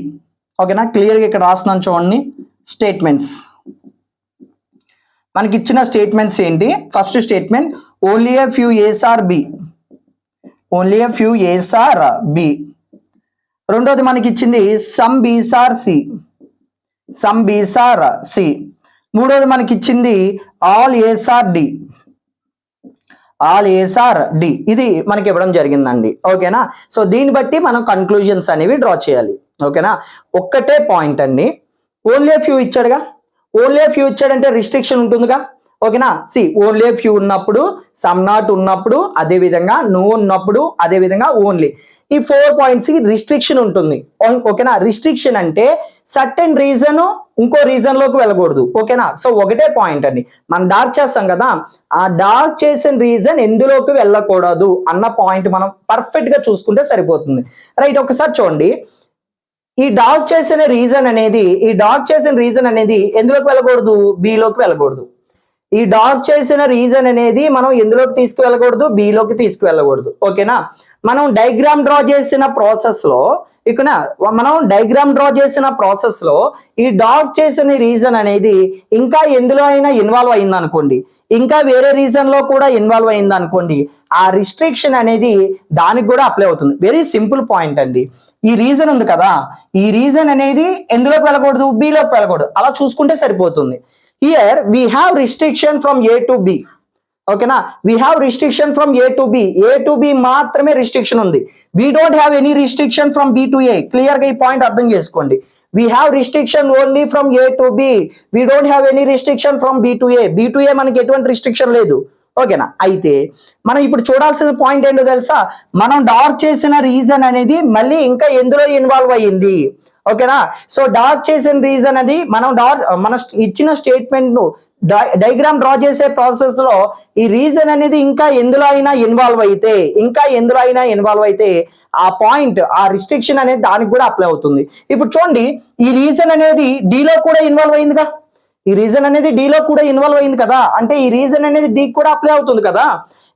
ఓకేనా, క్లియర్గా ఇక్కడ రాస్తున్నాను చూడండి. స్టేట్మెంట్స్ మనకి ఇచ్చిన స్టేట్మెంట్స్ ఏంటి, first statement only few A's are B, only few A's are B. రెండోది మనకి ఇచ్చింది some B's are C, some B's are C. మూడోది మనకి ఇచ్చింది all A's are D, all A's are D, ఇది మనకి ఇవ్వడం జరిగిందండి. ఓకేనా, సో దీన్ని బట్టి మనం కన్క్లూజన్స్ అనేవి డ్రా చేయాలి. ఓకేనా, ఒక్కటే పాయింట్ అండి, ఓన్లీ ఫ్యూ ఇచ్చాడుగా, ఓన్లీ ఫ్యూ ఇచ్చాడంటే రిస్ట్రిక్షన్ ఉంటుందిగా. ఓకేనా, సి ఓన్లీ ఫ్యూ ఉన్నప్పుడు, సమ్ నాట్ ఉన్నప్పుడు, అదే విధంగా నో ఉన్నప్పుడు, అదే విధంగా ఓన్లీ, ఈ 4 పాయింట్స్ కి రిస్ట్రిక్షన్ ఉంటుంది. ఓకేనా, రిస్ట్రిక్షన్ అంటే సర్టెన్ రీజన్ ఇంకో రీజన్ లోకి వెళ్ళకూడదు. ఓకేనా, సో ఒకటే పాయింట్ అండి, మనం డార్క్ చేస్తాం కదా, ఆ డార్క్ చేసిన రీజన్ ఎందులోకి వెళ్ళకూడదు అన్న పాయింట్ మనం పర్ఫెక్ట్ గా చూసుకుంటే సరిపోతుంది. రైట్, ఒకసారి చూడండి, ఈ డార్క్ చేసిన రీజన్ అనేది ఎందులోకి వెళ్ళకూడదు, బిలోకి వెళ్ళకూడదు. ఈ డార్క్ చేసిన రీజన్ అనేది మనం ఎందులోకి తీసుకువెళ్ళకూడదు, బిలోకి తీసుకువెళ్ళకూడదు. ఓకేనా, మనం డయాగ్రామ్ డ్రా చేసిన ప్రాసెస్ లో ఈ డార్క్ చేసిన రీజన్ అనేది ఇంకా ఎందులో అయినా ఇన్వాల్వ్ అయింది అనుకోండి, ఇంకా వేరే రీజన్ లో కూడా ఇన్వాల్వ్ అయింది అనుకోండి, ఆ రిస్ట్రిక్షన్ అనేది దానికి కూడా అప్లై అవుతుంది. వెరీ సింపుల్ పాయింట్ అండి. ఈ రీజన్ ఉంది కదా, ఈ రీజన్ అనేది ఎందులోకి వెళ్ళకూడదు, బిలోకి వెళ్ళకూడదు, అలా చూసుకుంటే సరిపోతుంది. Here we have restriction from A to B. ఓకేనా, we have restriction from A to B. A to B మాత్రమే రిస్ట్రిక్షన్ ఉంది. We don't have any restriction from B to A. Clear గా ఈ పాయింట్ అర్థం చేసుకోండి. We have restriction only from A to B. We don't have any restriction from B to A. B to A మనకి ఎటువంటి restriction లేదు. ఓకేనా, అయితే మనం ఇప్పుడు చూడాల్సిన పాయింట్ ఏంటో తెలుసా, మనం డార్క్ చేసిన రీజన్ అనేది మళ్ళీ ఇంకా ఎందులో ఇన్వాల్వ్ అయ్యింది. ఓకేనా, సో డార్క్ చేసిన రీజన్ అది మన ఇచ్చిన స్టేట్మెంట్ ను డయాగ్రామ్ డ్రా చేసే ప్రాసెస్ లో ఈ రీజన్ అనేది ఇంకా ఎందులో అయినా ఇన్వాల్వ్ అయితే ఆ పాయింట్, ఆ రిస్ట్రిక్షన్ అనేది దానికి కూడా అప్లై అవుతుంది. ఇప్పుడు చూడండి, ఈ రీజన్ అనేది డీలో కూడా ఇన్వాల్వ్ అయిందిగా, ఈ రీజన్ అనేది డీలో కూడా ఇన్వాల్వ్ అయింది కదా, అంటే ఈ రీజన్ అనేది డీకి కూడా అప్లై అవుతుంది కదా,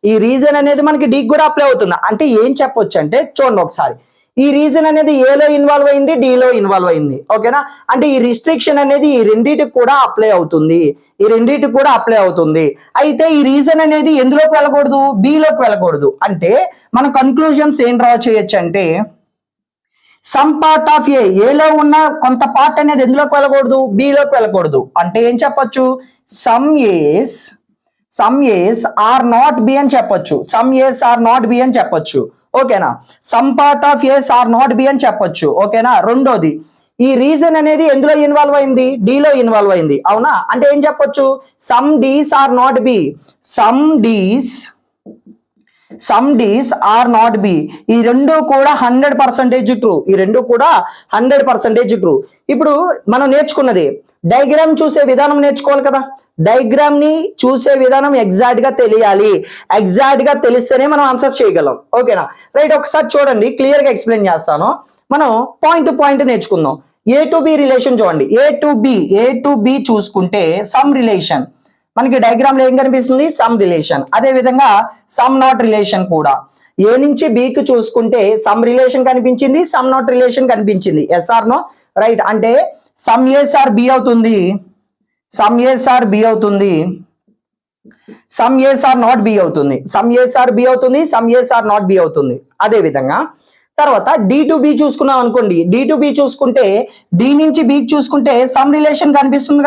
ఈ రీజన్ అనేది మనకి డీకి కూడా అప్లై అవుతుంది. అంటే ఏం చెప్పొచ్చు అంటే, చూడండి ఒకసారి, ఈ రీజన్ అనేది ఏలో ఇన్వాల్వ్ అయింది, డిలో ఇన్వాల్వ్ అయింది. ఓకేనా, అంటే ఈ రిస్ట్రిక్షన్ అనేది ఈ రెండింటికి కూడా అప్లై అవుతుంది. అయితే ఈ రీజన్ అనేది ఎందులోకి వెళ్ళకూడదు, బిలోకి వెళ్ళకూడదు. అంటే మన కన్క్లూజన్స్ ఏం డ్రా చేయొచ్చు అంటే, సమ్ పార్ట్ ఆఫ్ ఏలో ఉన్న కొంత పార్ట్ అనేది ఎందులోకి వెళ్ళకూడదు, బిలోకి వెళ్ళకూడదు. అంటే ఏం చెప్పొచ్చు, some A's are not B అని చెప్పొచ్చు. ఓకేనా, some part of A's are not B అని చెప్పొచ్చు. ఓకేనా, రెండోది, ఈ రీజన్ అనేది ఎందులో ఇన్వాల్వ్ అయింది, డిలో ఇన్వాల్వ్ అయింది. అవునా, అంటే ఏం చెప్పొచ్చు, some D's are not B, some D's are not B. ఈ రెండు కూడా 100% ట్రూ. ఇప్పుడు మనం నేర్చుకున్నది డయాగ్రామ్ చూసే విధానం నేర్చుకోవాలి కదా, డయాగ్రామ్ ని చూసే విధానం ఎగ్జాక్ట్ గా తెలియాలి. ఎగ్జాక్ట్ గా తెలిస్తేనే మనం ఆన్సర్ చేయగలం. ఓకేనా, రైట్, ఒకసారి చూడండి, క్లియర్ గా ఎక్స్ప్లెయిన్ చేస్తాను. మనం పాయింట్ టు పాయింట్ నేర్చుకుందాం. ఏ టు బి రిలేషన్ చూడండి, ఏ టు బి చూసుకుంటే సమ్ రిలేషన్, మనకి డయాగ్రామ్ లో ఏం కనిపిస్తుంది, సమ్ రిలేషన్. అదే విధంగా సమ్ నాట్ రిలేషన్ కూడా, ఏ నుంచి బికి చూసుకుంటే సమ్ రిలేషన్ కనిపించింది, సమ్ నాట్ రిలేషన్ కనిపించింది. ఎస్ ఆర్ నో, రైట్, అంటే సమ్ ఏస్ ఆర్ బి అవుతుంది, some A's are not B అవుతుంది. అదే విధంగా తర్వాత డి టు బి చూసుకున్నాం అనుకోండి, డి టు బి చూసుకుంటే డి నుంచి బికి చూసుకుంటే సమ్ రిలేషన్ కనిపిస్తుంది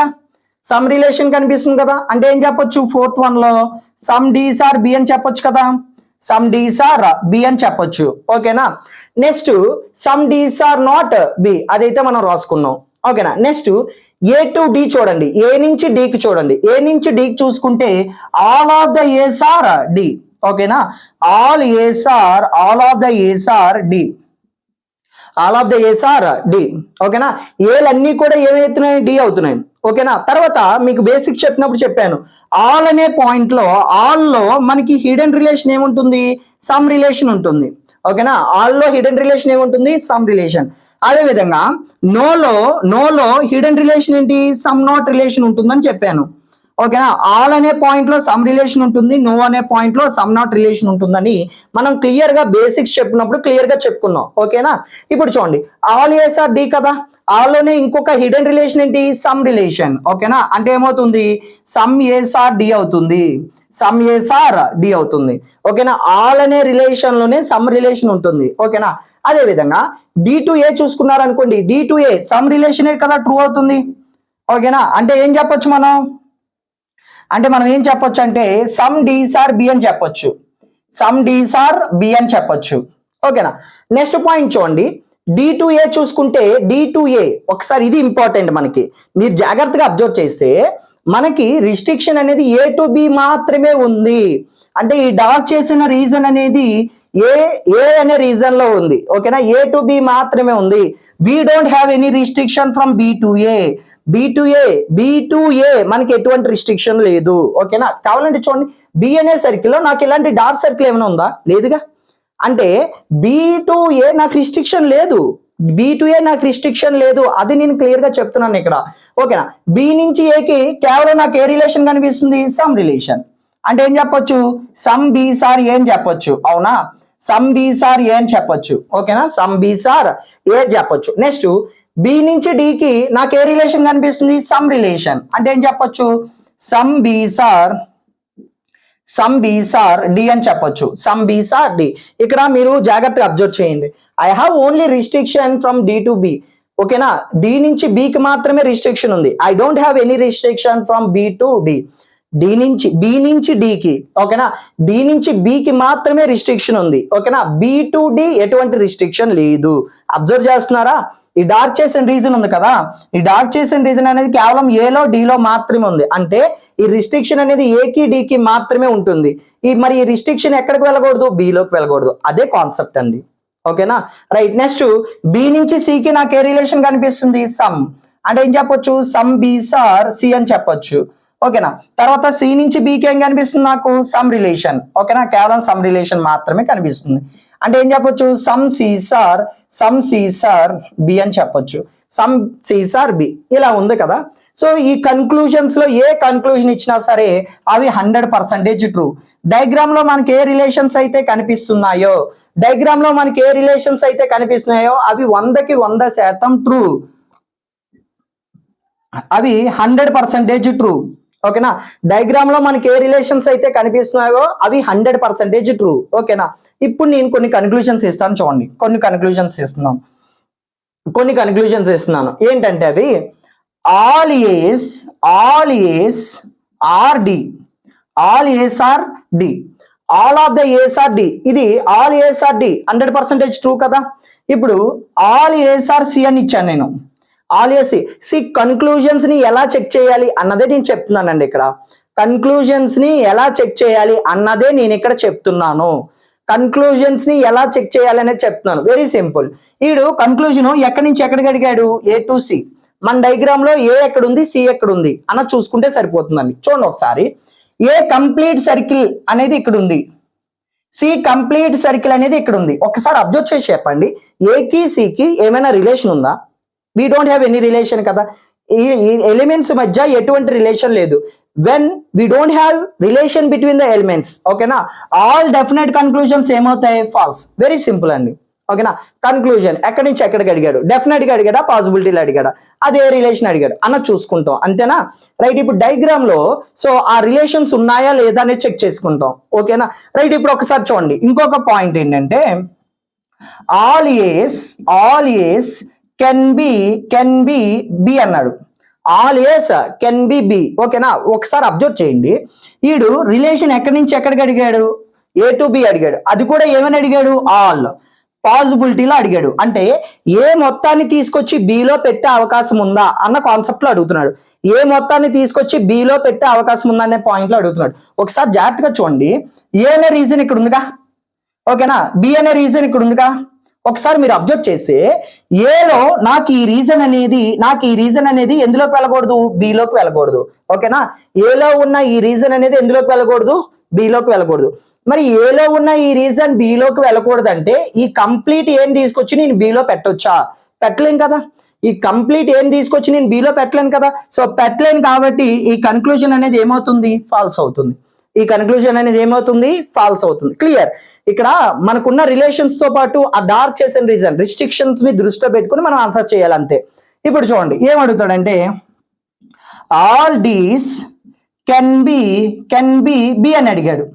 కదా, అంటే ఏం చెప్పొచ్చు, ఫోర్త్ వన్ లో సమ్ డీస్ ఆర్ బి అని చెప్పొచ్చు. ఓకేనా, next some D's are not B, అదైతే మనం రాసుకున్నాం. ఓకేనా, నెక్స్ట్ ఏ టు డి చూడండి, ఏ నుంచి డికి చూసుకుంటే all of the A's are D. ఓకేనా, all of the A's are D. ఓకేనా, ఏలన్నీ కూడా ఏమవుతున్నాయి, డి అవుతున్నాయి. ఓకేనా, తర్వాత మీకు బేసిక్స్ చెప్పినప్పుడు చెప్పాను, ఆల్ అనే పాయింట్ లో, ఆల్ లో మనకి హిడెన్ రిలేషన్ ఏముంటుంది, సమ్ రిలేషన్ ఉంటుంది. ఓకేనా, ఆల్ లో హిడెన్ రిలేషన్ ఏముంటుంది, సమ్ రిలేషన్. అదే విధంగా నోలో హిడెన్ రిలేషన్ ఏంటి, సమ్ నాట్ రిలేషన్ ఉంటుందని చెప్పాను. ఓకేనా, ఆల్ అనే పాయింట్ లో సమ్ రిలేషన్ ఉంటుంది, నో అనే పాయింట్ లో సమ్ నాట్ రిలేషన్ ఉంటుందని మనం క్లియర్ గా బేసిక్స్ చెప్పినప్పుడు క్లియర్ గా చెప్పుకున్నాం. ఓకేనా, ఇప్పుడు చూడండి, ఆల్ ఏస్ ఆర్ డి కదా, ఆల్లోనే ఇంకొక హిడెన్ రిలేషన్ ఏంటి, సమ్ రిలేషన్. ఓకేనా, అంటే ఏమవుతుంది, సమ్ ఏస్ ఆర్ డి అవుతుంది. ఓకేనా, ఆల్ అనే రిలేషన్ లోనే సమ్ రిలేషన్ ఉంటుంది. ఓకేనా, అదే విధంగా డి టు ఏ చూసుకున్నారు అనుకోండి, D to A some relation కదా, ట్రూ అవుతుంది. ఓకేనా, అంటే ఏం చెప్పొచ్చు మనం, అంటే మనం ఏం చెప్పొచ్చు అంటే సమ్ డీస్ ఆర్ బి అని చెప్పొచ్చు, సమ్ డీస్ ఆర్ బి అని చెప్పొచ్చు. ఓకేనా. నెక్స్ట్ పాయింట్ చూడండి, D2A చూసుకుంటే D2A ఒకసారి ఇది ఇంపార్టెంట్, మనకి మీరు జాగ్రత్తగా అబ్జర్వ్ చేస్తే మనకి రిస్ట్రిక్షన్ అనేది A to B మాత్రమే ఉంది. అంటే ఈ డాట్ చేసిన రీజన్ అనేది ఏ అనే రీజన్ లో ఉంది. ఓకేనా, A to B మాత్రమే ఉంది. We don't have any restriction from B2A. B2A మనకి ఎటువంటి రిస్ట్రిక్షన్ లేదు. ఓకేనా, కావాలంటే చూడండి B అనే సర్కిల్ లో నాకు ఇలాంటి డార్క్ సర్కిల్ ఏమైనా ఉందా? లేదుగా. అంటే B2A నాకు రిస్ట్రిక్షన్ లేదు, B2A నాకు రిస్ట్రిక్షన్ లేదు, అది నేను క్లియర్ గా చెప్తున్నాను ఇక్కడ. ఓకేనా, B నుంచి Aకి కేవలం నాకు ఏ రిలేషన్ కనిపిస్తుంది? Some relation. అంటే ఏం చెప్పొచ్చు? సమ్ బీస్ ఆర్ ఏ అని చెప్పొచ్చు. అవునా, సమ్ బీస్ ఆర్ ఏ అని చెప్పొచ్చు. ఓకేనా, సమ్ బీస్ ఆర్ ఏ చెప్పొచ్చు. నెక్స్ట్ B నుంచి D కి నాకు ఏ రిలేషన్ కనిపిస్తుంది? Some relation. అంటే ఏం చెప్పొచ్చు? సమ్ బీస్ ఆర్ డి అని చెప్పొచ్చు. Some B's R D. ఇక్కడ మీరు జాగ్రత్తగా అబ్జర్వ్ చేయండి. I have only restriction from D to B. ఓకేనా, డి నుంచి బికి మాత్రమే రిస్ట్రిక్షన్ ఉంది. I don't have any restriction from B to D. B నుంచి డికి. ఓకేనా, డి నుంచి బికి మాత్రమే రిస్ట్రిక్షన్ ఉంది. ఓకేనా, బి టు డి ఎటువంటి రిస్ట్రిక్షన్ లేదు. అబ్జర్వ్ చేస్తున్నారా? ఈ డార్క్ చేసిన రీజన్ ఉంది కదా, ఈ డార్క్ చేసిన రీజన్ అనేది కేవలం ఏలో డిలో మాత్రమే ఉంది. అంటే ఈ రిస్ట్రిక్షన్ అనేది ఏకి డికి మాత్రమే ఉంటుంది. మరి ఈ రిస్ట్రిక్షన్ ఎక్కడికి వెళ్ళకూడదు? బిలోకి వెళ్ళకూడదు. అదే కాన్సెప్ట్ అండి. ఓకేనా, రైట్. నెక్స్ట్ బి నుంచి సికి నాకు ఏ రిలేషన్ కనిపిస్తుంది? సమ్. అంటే ఏం చెప్పొచ్చు? సమ్ బీస్ ఆర్ సి అని చెప్పొచ్చు. ఓకేనా, తర్వాత సి నుంచి బికి ఏం కనిపిస్తుంది నాకు? Some relation. ఓకేనా, కేవలం సమ్ రిలేషన్ మాత్రమే కనిపిస్తుంది. అంటే ఏం చెప్పొచ్చు? సమ్ సీసార్ బి అని చెప్పొచ్చు. సమ్ సీసార్ బి ఇలా ఉంది కదా. సో ఈ కన్క్లూజన్స్ లో ఏ కన్క్లూజన్ ఇచ్చినా సరే అవి 100% ట్రూ. డయాగ్రామ్ లో మనకి ఏ రిలేషన్స్ అయితే కనిపిస్తున్నాయో అవి 100కి 100% ట్రూ. అవి 100% ట్రూ. ఓకేనా, డయాగ్రామ్ లో మనకి ఏ రిలేషన్స్ అయితే కనిపిస్తున్నాయో అవి 100% ట్రూ. ఓకేనా, ఇప్పుడు నేను కొన్ని కన్క్లూజన్స్ ఇస్తాను చూడండి. కొన్ని కన్క్లూజన్స్ ఇస్తున్నాను. ఏంటంటే అవి all A's are D. All A's are D. All of the A's are D. ఇది all A's are D 100% true కదా. ఇప్పుడు ఆల్ ఏస్ ఆర్ సి అని ఇచ్చాను నేను. ఆల్ ఏస్ సి. కన్క్లూజన్స్ ని ఎలా చెక్ చేయాలి అన్నదే నేను చెప్తున్నానండి ఇక్కడ. కన్క్లూజన్స్ ని ఎలా చెక్ చేయాలి అన్నదే నేను ఇక్కడ చెప్తున్నాను. కన్క్లూజన్స్ ని ఎలా చెక్ చేయాలి అనేది చెప్తున్నాను. Very simple. వీడు కన్క్లూజన్ ఎక్కడి నుంచి ఎక్కడికి అడిగాడు? A to C. మన డయాగ్రామ్ లో ఏ ఎక్కడుంది, సి ఎక్కడుంది అన్న చూసుకుంటే సరిపోతుందండి. చూడండి ఒకసారి. ఏ కంప్లీట్ సర్కిల్ అనేది ఇక్కడ ఉంది, సి కంప్లీట్ సర్కిల్ అనేది ఇక్కడ ఉంది. ఒకసారి అబ్జర్వ్ చేసి చెప్పండి, ఏకి సికి ఏమైనా రిలేషన్ ఉందా? We don't have any relation కదా. ఈ ఎలిమెంట్స్ మధ్య ఎటువంటి రిలేషన్ లేదు. When we don't have relation between the elements, ఓకేనా, ఆల్ డెఫినెట్ కన్క్లూజన్స్ ఏమవుతాయి? ఫాల్స్. వెరీ సింపుల్ అండి. ఓకేనా, కన్క్లూజన్ ఎక్కడి నుంచి ఎక్కడికి అడిగాడు? డెఫినెట్ గా అడిగాడా, పాసిబిలిటీలు అడిగాడా, అదే రిలేషన్ అడిగాడు అన్న చూసుకుంటాం. అంతేనా? రైట్. ఇప్పుడు డయాగ్రామ్ లో సో ఆ రిలేషన్స్ ఉన్నాయా లేదా అనేది చెక్ చేసుకుంటాం. ఓకేనా, రైట్. ఇప్పుడు ఒకసారి చూడండి, ఇంకొక పాయింట్ ఏంటంటే all A's can be B అన్నాడు. All A's can be B. ఓకేనా, ఒకసారి అబ్జర్వ్ చేయండి. వీడు రిలేషన్ ఎక్కడి నుంచి ఎక్కడికి అడిగాడు? ఏ టు బి అడిగాడు. అది కూడా ఏమని అడిగాడు? ఆల్ పాసిబిలిటీలో అడిగాడు. అంటే ఏ మొత్తాన్ని తీసుకొచ్చి బిలో పెట్టే అవకాశం ఉందా అన్న కాన్సెప్ట్ లో అడుగుతున్నాడు. ఏ మొత్తాన్ని తీసుకొచ్చి బిలో పెట్టే అవకాశం ఉందా అనే పాయింట్ లో అడుగుతున్నాడు. ఒకసారి జాగ్రత్తగా చూడండి. ఏ అనే రీజన్ ఇక్కడ ఉందిగా, ఓకేనా, బి అనే రీజన్ ఇక్కడ ఉందిగా. ఒకసారి మీరు అబ్జర్వ్ చేస్తే ఏలో నాకు ఈ రీజన్ అనేది ఎందులోకి వెళ్ళకూడదు? బిలోకి వెళ్ళకూడదు. ఓకేనా, ఏలో ఉన్న ఈ రీజన్ అనేది ఎందులోకి వెళ్ళకూడదు? బిలోకి వెళ్ళకూడదు. మరి ఏలో ఉన్న ఈ రీజన్ బిలోకి వెళ్ళకూడదు అంటే ఈ కంప్లీట్ ఏం తీసుకొచ్చి నేను బిలో పెట్టొచ్చా? పెట్టలేను కదా. ఈ కంప్లీట్ ఏం తీసుకొచ్చి నేను బిలో పెట్టలేను కదా. సో పెట్టలేను కాబట్టి ఈ కన్క్లూజన్ అనేది ఏమవుతుంది? ఫాల్స్ అవుతుంది. ఫాల్స్ అవుతుంది. క్లియర్. ఇక్కడ మనకున్న రిలేషన్స్ తో పాటు ఆ డార్క్ చేసిన రీజన్ రిస్ట్రిక్షన్స్ ని దృష్టిలో పెట్టుకుని మనం ఆన్సర్ చేయాలి అంతే. ఇప్పుడు చూడండి ఏమడుగుతాడంటే ఆల్ డీస్ కెన్ బి బి అని అడిగాడు.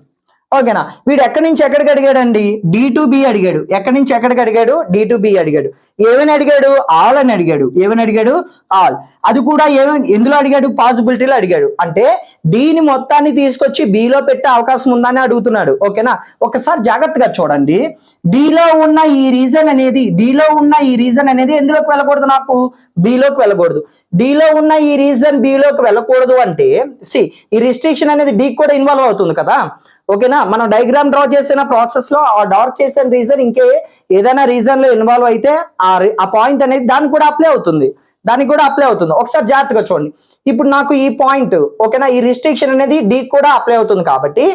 ఓకేనా. వీడు ఎక్కడి నుంచి ఎక్కడికి అడిగాడండి, డి టు బి అడిగాడు. ఎక్కడి నుంచి ఎక్కడికి అడిగాడు, డి టు బి అడిగాడు. ఏమని అడిగాడు, ఆల్ అని అడిగాడు. ఏమని అడిగాడు, ఆల్. అది కూడా ఎందులో అడిగాడు, పాసిబిలిటీలో అడిగాడు. అంటే డిని మొత్తాన్ని తీసుకొచ్చి బిలో పెట్టే అవకాశం ఉందని అడుగుతున్నాడు. ఓకేనా. ఒకసారి జాగ్రత్తగా చూడండి. డిలో ఉన్న ఈ రీజన్ అనేది ఎందులోకి వెళ్ళకూడదు, నాకు బిలోకి వెళ్ళకూడదు. డిలో ఉన్న ఈ రీజన్ బిలోకి వెళ్ళకూడదు అంటే ఈ రిస్ట్రిక్షన్ అనేది డి కూడా ఇన్వాల్వ్ అవుతుంది కదా. ఓకేనా. మనం డయాగ్రామ్ డ్రా చేసిన ప్రాసెస్ లో ఆ డార్క్ చేసిన రీజన్ ఇంకే ఏదైనా రీజన్ లో ఇన్వాల్వ్ అయితే ఆ పాయింట్ అనేది దానికి కూడా అప్లై అవుతుంది. ఒకసారి జాగ్రత్తగా చూడండి. ఇప్పుడు నాకు ఈ పాయింట్, ఓకేనా, ఈ రిస్ట్రిక్షన్ అనేది డి కూడా అప్లై అవుతుంది కాబట్టి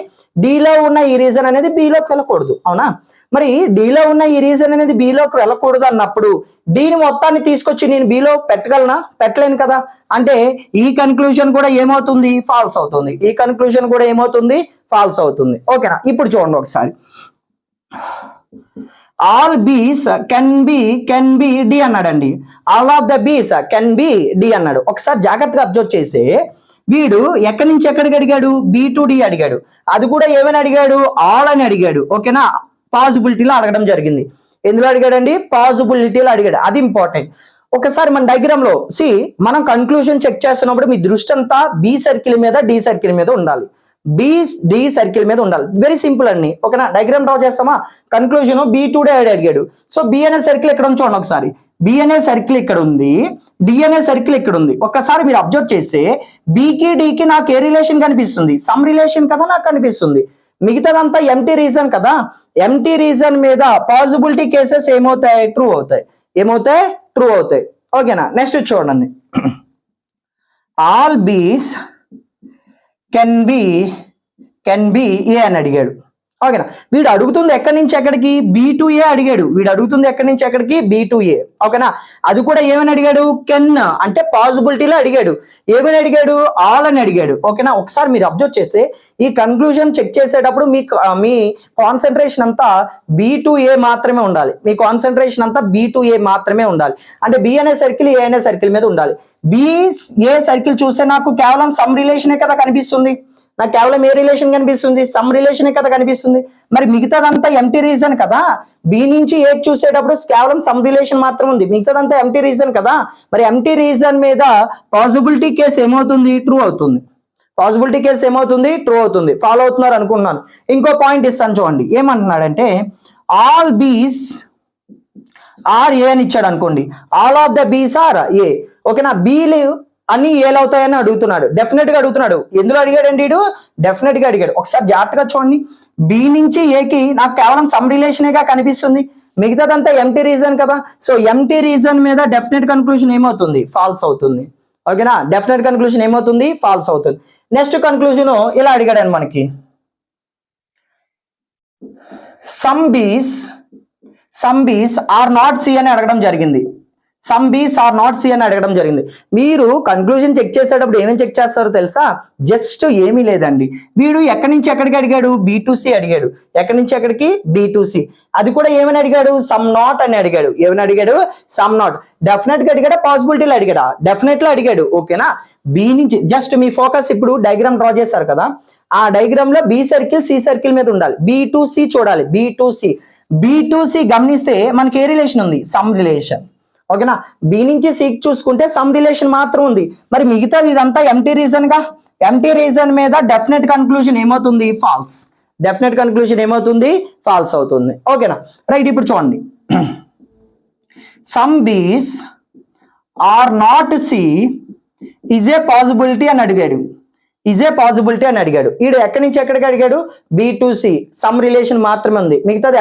డిలో ఉన్న ఈ రీజన్ అనేది బిలోకి వెళ్ళకూడదు. అవునా. మరి డిలో ఉన్న ఈ రీజన్ అనేది బిలోకి వెళ్ళకూడదు అన్నప్పుడు డిని మొత్తాన్ని తీసుకొచ్చి నేను బిలో పెట్టగలనా, పెట్టలేను కదా. అంటే ఈ కన్క్లూజన్ కూడా ఏమవుతుంది, ఫాల్స్ అవుతుంది. ఓకేనా. ఇప్పుడు చూడండి ఒకసారి. ఆల్ బీస్ కెన్ బి డి అన్నాడండి. ఆల్ ఆఫ్ ద బీస్ కెన్ బి డి అన్నాడు. ఒకసారి జాగ్రత్తగా అబ్జర్వ్ చేస్తే వీడు ఎక్కడి నుంచి ఎక్కడికి అడిగాడు, బి టు డి అడిగాడు. అది కూడా ఏమని అడిగాడు, ఆల్ అని అడిగాడు. ఓకేనా. పాసిబిలిటీలో అడగడం జరిగింది. ఎందులో అడిగాడండి, పాసిబిలిటీలో అడిగాడు. అది ఇంపార్టెంట్. ఒకసారి మన డయాగ్రామ్ లో మనం కన్క్లూజన్ చెక్ చేస్తున్నప్పుడు మీ దృష్టి అంతా బి సర్కిల్ మీద, డి సర్కిల్ మీద ఉండాలి. డి సర్కిల్ మీద ఉండాలి. వెరీ సింపుల్ అండి. ఓకేనా. డయాగ్రామ్ డ్రా చేస్తామా, కన్క్లూజన్ బి టు డి అడిగాడు. సో బి అనే సర్కిల్ ఎక్కడ ఉంది చూడండి ఒకసారి. బి అనే సర్కిల్ ఇక్కడ ఉంది, డి అనే సర్కిల్ ఇక్కడ ఉంది. ఒక్కసారి మీరు అబ్జర్వ్ చేస్తే బికి డికి నాకు ఏ రిలేషన్ కనిపిస్తుంది, సమ్ రిలేషన్ కదా నాకు కనిపిస్తుంది. మిగతాదంతా ఎంటీ రీజన్ కదా. ఎంటీ రీజన్ మీద పాసిబిలిటీ కేసెస్ ఏమవుతాయి, ట్రూ అవుతాయి. ఓకేనా. నెక్స్ట్ చూడండి. ఆల్ బీస్ కెన్ బి ఏ అని అడిగాడు. ఓకేనా. వీడు అడుగుతుంది ఎక్కడి నుంచి ఎక్కడికి, బి టు ఏ అడిగాడు. B to A. ఓకేనా. అది కూడా ఏమని అడిగాడు, కెన్ అంటే పాసిబిలిటీలో అడిగాడు. ఏమని అడిగాడు, ఆల్ అని అడిగాడు. ఓకేనా. ఒకసారి మీరు అబ్జర్వ్ చేస్తే ఈ కన్క్లూజన్ చెక్ చేసేటప్పుడు మీ కాన్సన్ట్రేషన్ అంతా బి టు ఏ మాత్రమే ఉండాలి. అంటే బి అనే సర్కిల్, ఏ అనే సర్కిల్ మీద ఉండాలి. బి ఏ సర్కిల్ చూస్తే నాకు కేవలం సమ్ రిలేషనే కదా కనిపిస్తుంది. నాకు కేవలం ఏ రిలేషన్ కనిపిస్తుంది, సమ్ రిలేషనే కదా కనిపిస్తుంది. మరి మిగతాదంతా ఎంటీ రీజన్ కదా. బి నుంచి ఏ చూసేటప్పుడు కేవలం సమ్ రిలేషన్ మాత్రం ఉంది, మిగతాదంతా ఎంటీ రీజన్ కదా. మరి ఎంటీ రీజన్ మీద పాసిబిలిటీ కేసు ఏమవుతుంది, ట్రూ అవుతుంది. ఫాలో అవుతున్నారు అనుకుంటున్నాను. ఇంకో పాయింట్ ఇస్తాను చూడండి. ఏమంటున్నాడంటే ఆల్ బీస్ ఆర్ ఏ అని ఇచ్చాడు అనుకోండి. ఆల్ ఆఫ్ ద బీస్ ఆర్ ఏ. ఓకేనా. బీలు అన్ని ఏలవుతాయని అడుగుతున్నాడు. డెఫినెట్ గా అడుగుతున్నాడు. ఎందులో అడిగాడండి, డెఫినెట్ గా అడిగాడు. ఒకసారి జాగ్రత్తగా చూడండి. బి నుంచి ఏకి నాకు కేవలం సమ్ రిలేషనేగా కనిపిస్తుంది, మిగతాదంతా ఎంటీ రీజన్ కదా. సో ఎంటీ రీజన్ మీద డెఫినెట్ కన్క్లూజన్ ఏమవుతుంది, ఫాల్స్ అవుతుంది. ఓకేనా. డెఫినెట్ కన్క్లూజన్ ఏమవుతుంది, ఫాల్స్ అవుతుంది. నెక్స్ట్ కన్క్లూజన్ ఇలా అడిగాడు మనకి. Some B's are not C అని అడగడం జరిగింది. మీరు కన్క్లూజన్ చెక్ చేసేటప్పుడు ఏమేమి చెక్ చేస్తారో తెలుసా, జస్ట్ ఏమీ లేదండి. వీడు ఎక్కడి నుంచి ఎక్కడికి అడిగాడు, బి టు సి అడిగాడు. ఎక్కడి నుంచి ఎక్కడికి, బి టు సి. అది కూడా ఏమని అడిగాడు, సమ్ నాట్ అని అడిగాడు. Some not. డెఫినెట్ గా అడిగాడా, పాసిబిలిటీలో అడిగాడా, డెఫినెట్ లో అడిగాడు. ఓకేనా. బి నుంచి జస్ట్ మీ ఫోకస్ ఇప్పుడు డయాగ్రామ్ డ్రా చేశారు కదా, ఆ డయాగ్రామ్ లో బి సర్కిల్, సి సర్కిల్ మీద ఉండాలి. బి టు సి చూడాలి. బి టు సి గమనిస్తే మనకి ఏ రిలేషన్ ఉంది, సమ్ రిలేషన్. ఓకేనా. బి నుంచి సి చూసుకుంటే సమ్ రిలేషన్ మాత్రం ఉంది. మరి మిగతాది ఇదంతా ఎంటీ రీజన్ గా. ఎంటీ రీజన్ మీద డెఫినెట్ కన్క్లూజన్ ఏమవుతుంది, ఫాల్స్ అవుతుంది. ఓకేనా. రైట్. ఇప్పుడు చూడండి. Some B's are not C is A possibility అని అడిగాడు. ఈడు ఎక్కడి నుంచి ఎక్కడికి అడిగాడు, B to C. Some relation మాత్రమే ఉంది, మిగతాది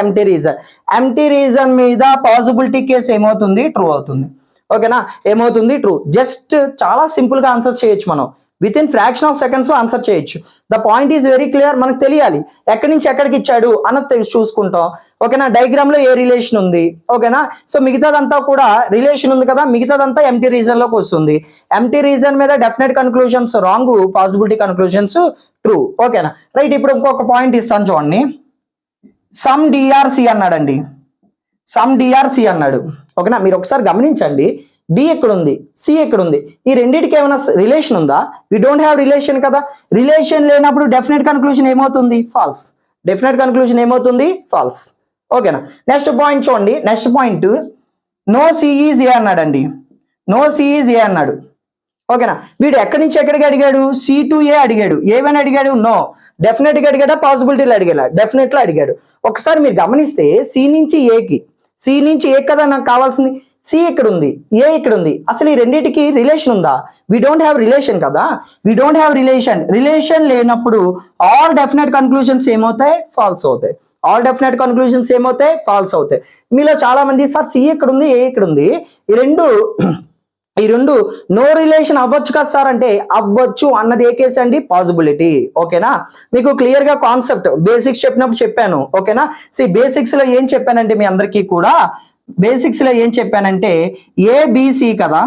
ఎంటీ రీజన్ మీద పాసిబిలిటీ కేసు ఏమవుతుంది, ట్రూ అవుతుంది. ఓకేనా. ఏమవుతుంది, ట్రూ. జస్ట్ చాలా సింపుల్ గా ఆన్సర్ చేయొచ్చు మనం. With in fraction of seconds లో ఆన్సర్ చేయొచ్చు. The point is very clear. మనకు తెలియాలి ఎక్కడి నుంచి ఎక్కడికి ఇచ్చాడు అన్నది చూసుకుంటాం. ఓకేనా. డయాగ్రామ్ లో ఏ రిలేషన్ ఉంది. ఓకేనా. సో మిగతాదంతా కూడా రిలేషన్ ఉంది కదా, మిగతాదంతా ఎంటీ రీజన్ లోకి వస్తుంది. ఎంటీ రీజన్ మీద definite conclusions wrong, possibility conclusions true. ఓకేనా. రైట్. ఇప్పుడు ఇంకొక పాయింట్ ఇస్తాను చూడండి. సమ్ డిఆర్సి అన్నాడండి. ఓకేనా. మీరు ఒకసారి గమనించండి. డి ఎక్కడుంది, సి ఎక్కడుంది, ఈ రెండింటికి ఏమైనా రిలేషన్ ఉందా? వి డోంట్ హ్యావ్ రిలేషన్ కదా. రిలేషన్ లేనప్పుడు డెఫినెట్ కన్క్లూజన్ ఏమవుతుంది, ఫాల్స్. డెఫినెట్ కన్క్లూజన్ ఏమవుతుంది, ఫాల్స్. ఓకేనా. నెక్స్ట్ పాయింట్ చూడండి. Next point no C is A అన్నాడండి. నో సి ఈజ్ ఏ అన్నాడు. ఓకేనా. వీడు ఎక్కడి నుంచి ఎక్కడికి అడిగాడు, సి టు ఏ అడిగాడు. ఏమని అడిగాడు, నో. డెఫినెట్ గా అడిగాడా, పాసిబిలిటీలు అడిగాడా, డెఫినెట్ లో అడిగాడు. ఒకసారి మీరు గమనిస్తే సి నుంచి ఏకి, సి నుంచి ఏ కదా నాకు కావాల్సింది, సి ఇక్కడ ఉంది, ఏ ఇక్కడ ఉంది. అసలు ఈ రెండింటికి రిలేషన్ ఉందా, వి డోంట్ హ్యావ్ రిలేషన్ కదా. వి డోంట్ హ్యావ్ రిలేషన్ లేనప్పుడు ఆల్ డెఫినెట్ కన్క్లూజన్స్ ఏమవుతాయి, ఫాల్స్ అవుతాయి. ఆల్ డెఫినెట్ కన్క్లూజన్స్ ఏమవుతాయి, ఫాల్స్ అవుతాయి. మీలో చాలా మంది సార్ సి ఇక్కడ ఉంది, ఏ ఇక్కడ ఉంది, ఈ రెండు నో రిలేషన్ అవ్వచ్చు కదా సార్ అంటే, అవ్వచ్చు అన్నది ఏ కేసు అండి, పాసిబిలిటీ. ఓకేనా. మీకు క్లియర్ గా కాన్సెప్ట్ బేసిక్స్ చెప్పినప్పుడు చెప్పాను. ఓకేనా. బేసిక్స్ లో ఏం చెప్పానంటే మీ అందరికీ కూడా, బేసిక్స్ లో ఏం చెప్పానంటే ఏబిసి కదా,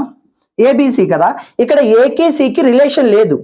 ఏబిసి కదా. ఇక్కడ ఏకి సికి రిలేషన్ లేదు,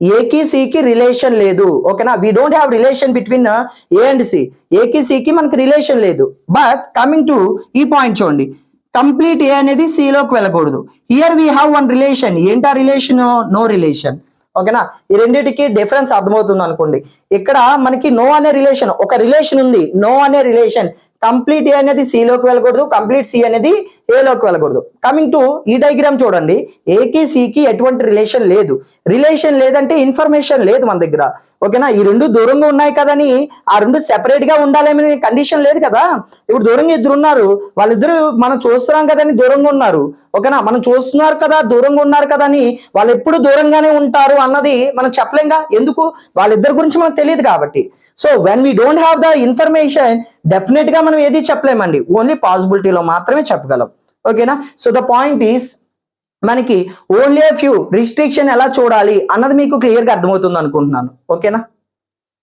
ఏకి సికి రిలేషన్ లేదు. ఓకేనా. We don't have relation between A and C. ఏకి సికి మనకి రిలేషన్ లేదు. బట్ కమింగ్ టు ఈ పాయింట్ చూడండి, కంప్లీట్ ఏ అనేది సి లోకి వెళ్ళకూడదు. Here we have one relation. ఏంటా రిలేషన్, నో రిలేషన్. ఓకేనా. ఈ రెండింటికి డిఫరెన్స్ అర్థమవుతుంది అనుకోండి. ఇక్కడ మనకి నో అనే రిలేషన్, ఒక రిలేషన్ ఉంది, నో అనే రిలేషన్. కంప్లీట్ ఏ అనేది సి లోకి వెళ్ళకూడదు, కంప్లీట్ సి అనేది ఏ లోకి వెళ్ళకూడదు. కమింగ్ టు ఈ డయాగ్రామ్ చూడండి, ఏకి సికి ఎటువంటి రిలేషన్ లేదు. రిలేషన్ లేదంటే ఇన్ఫర్మేషన్ లేదు మన దగ్గర. ఓకేనా. ఈ రెండు దూరంగా ఉన్నాయి కదని ఆ రెండు సెపరేట్ గా ఉండాలనే కండిషన్ లేదు కదా. ఇప్పుడు దూరంగా ఇద్దరు ఉన్నారు, వాళ్ళిద్దరు మనం చూస్తున్నాం కదని దూరంగా ఉన్నారు. ఓకేనా. మనం చూస్తున్నారు కదా, దూరంగా ఉన్నారు కదా అని వాళ్ళు ఎప్పుడు దూరంగానే ఉంటారు అన్నది మనం చెప్పలేంగా. ఎందుకు, వాళ్ళిద్దరి గురించి మనకు తెలియదు కాబట్టి. So when we don't have the information, definite గా మనం ఏది చెప్పలేమండి, ఓన్లీ పాసిబిలిటీలో మాత్రమే చెప్పగలం. ఓకేనా. సో ద పాయింట్ ఈస్ మనకి ఓన్లీ ఫ్యూ రిస్ట్రిక్షన్ ఎలా చూడాలి అన్నది మీకు క్లియర్ గా అర్థమవుతుంది అనుకుంటున్నాను. ఓకేనా.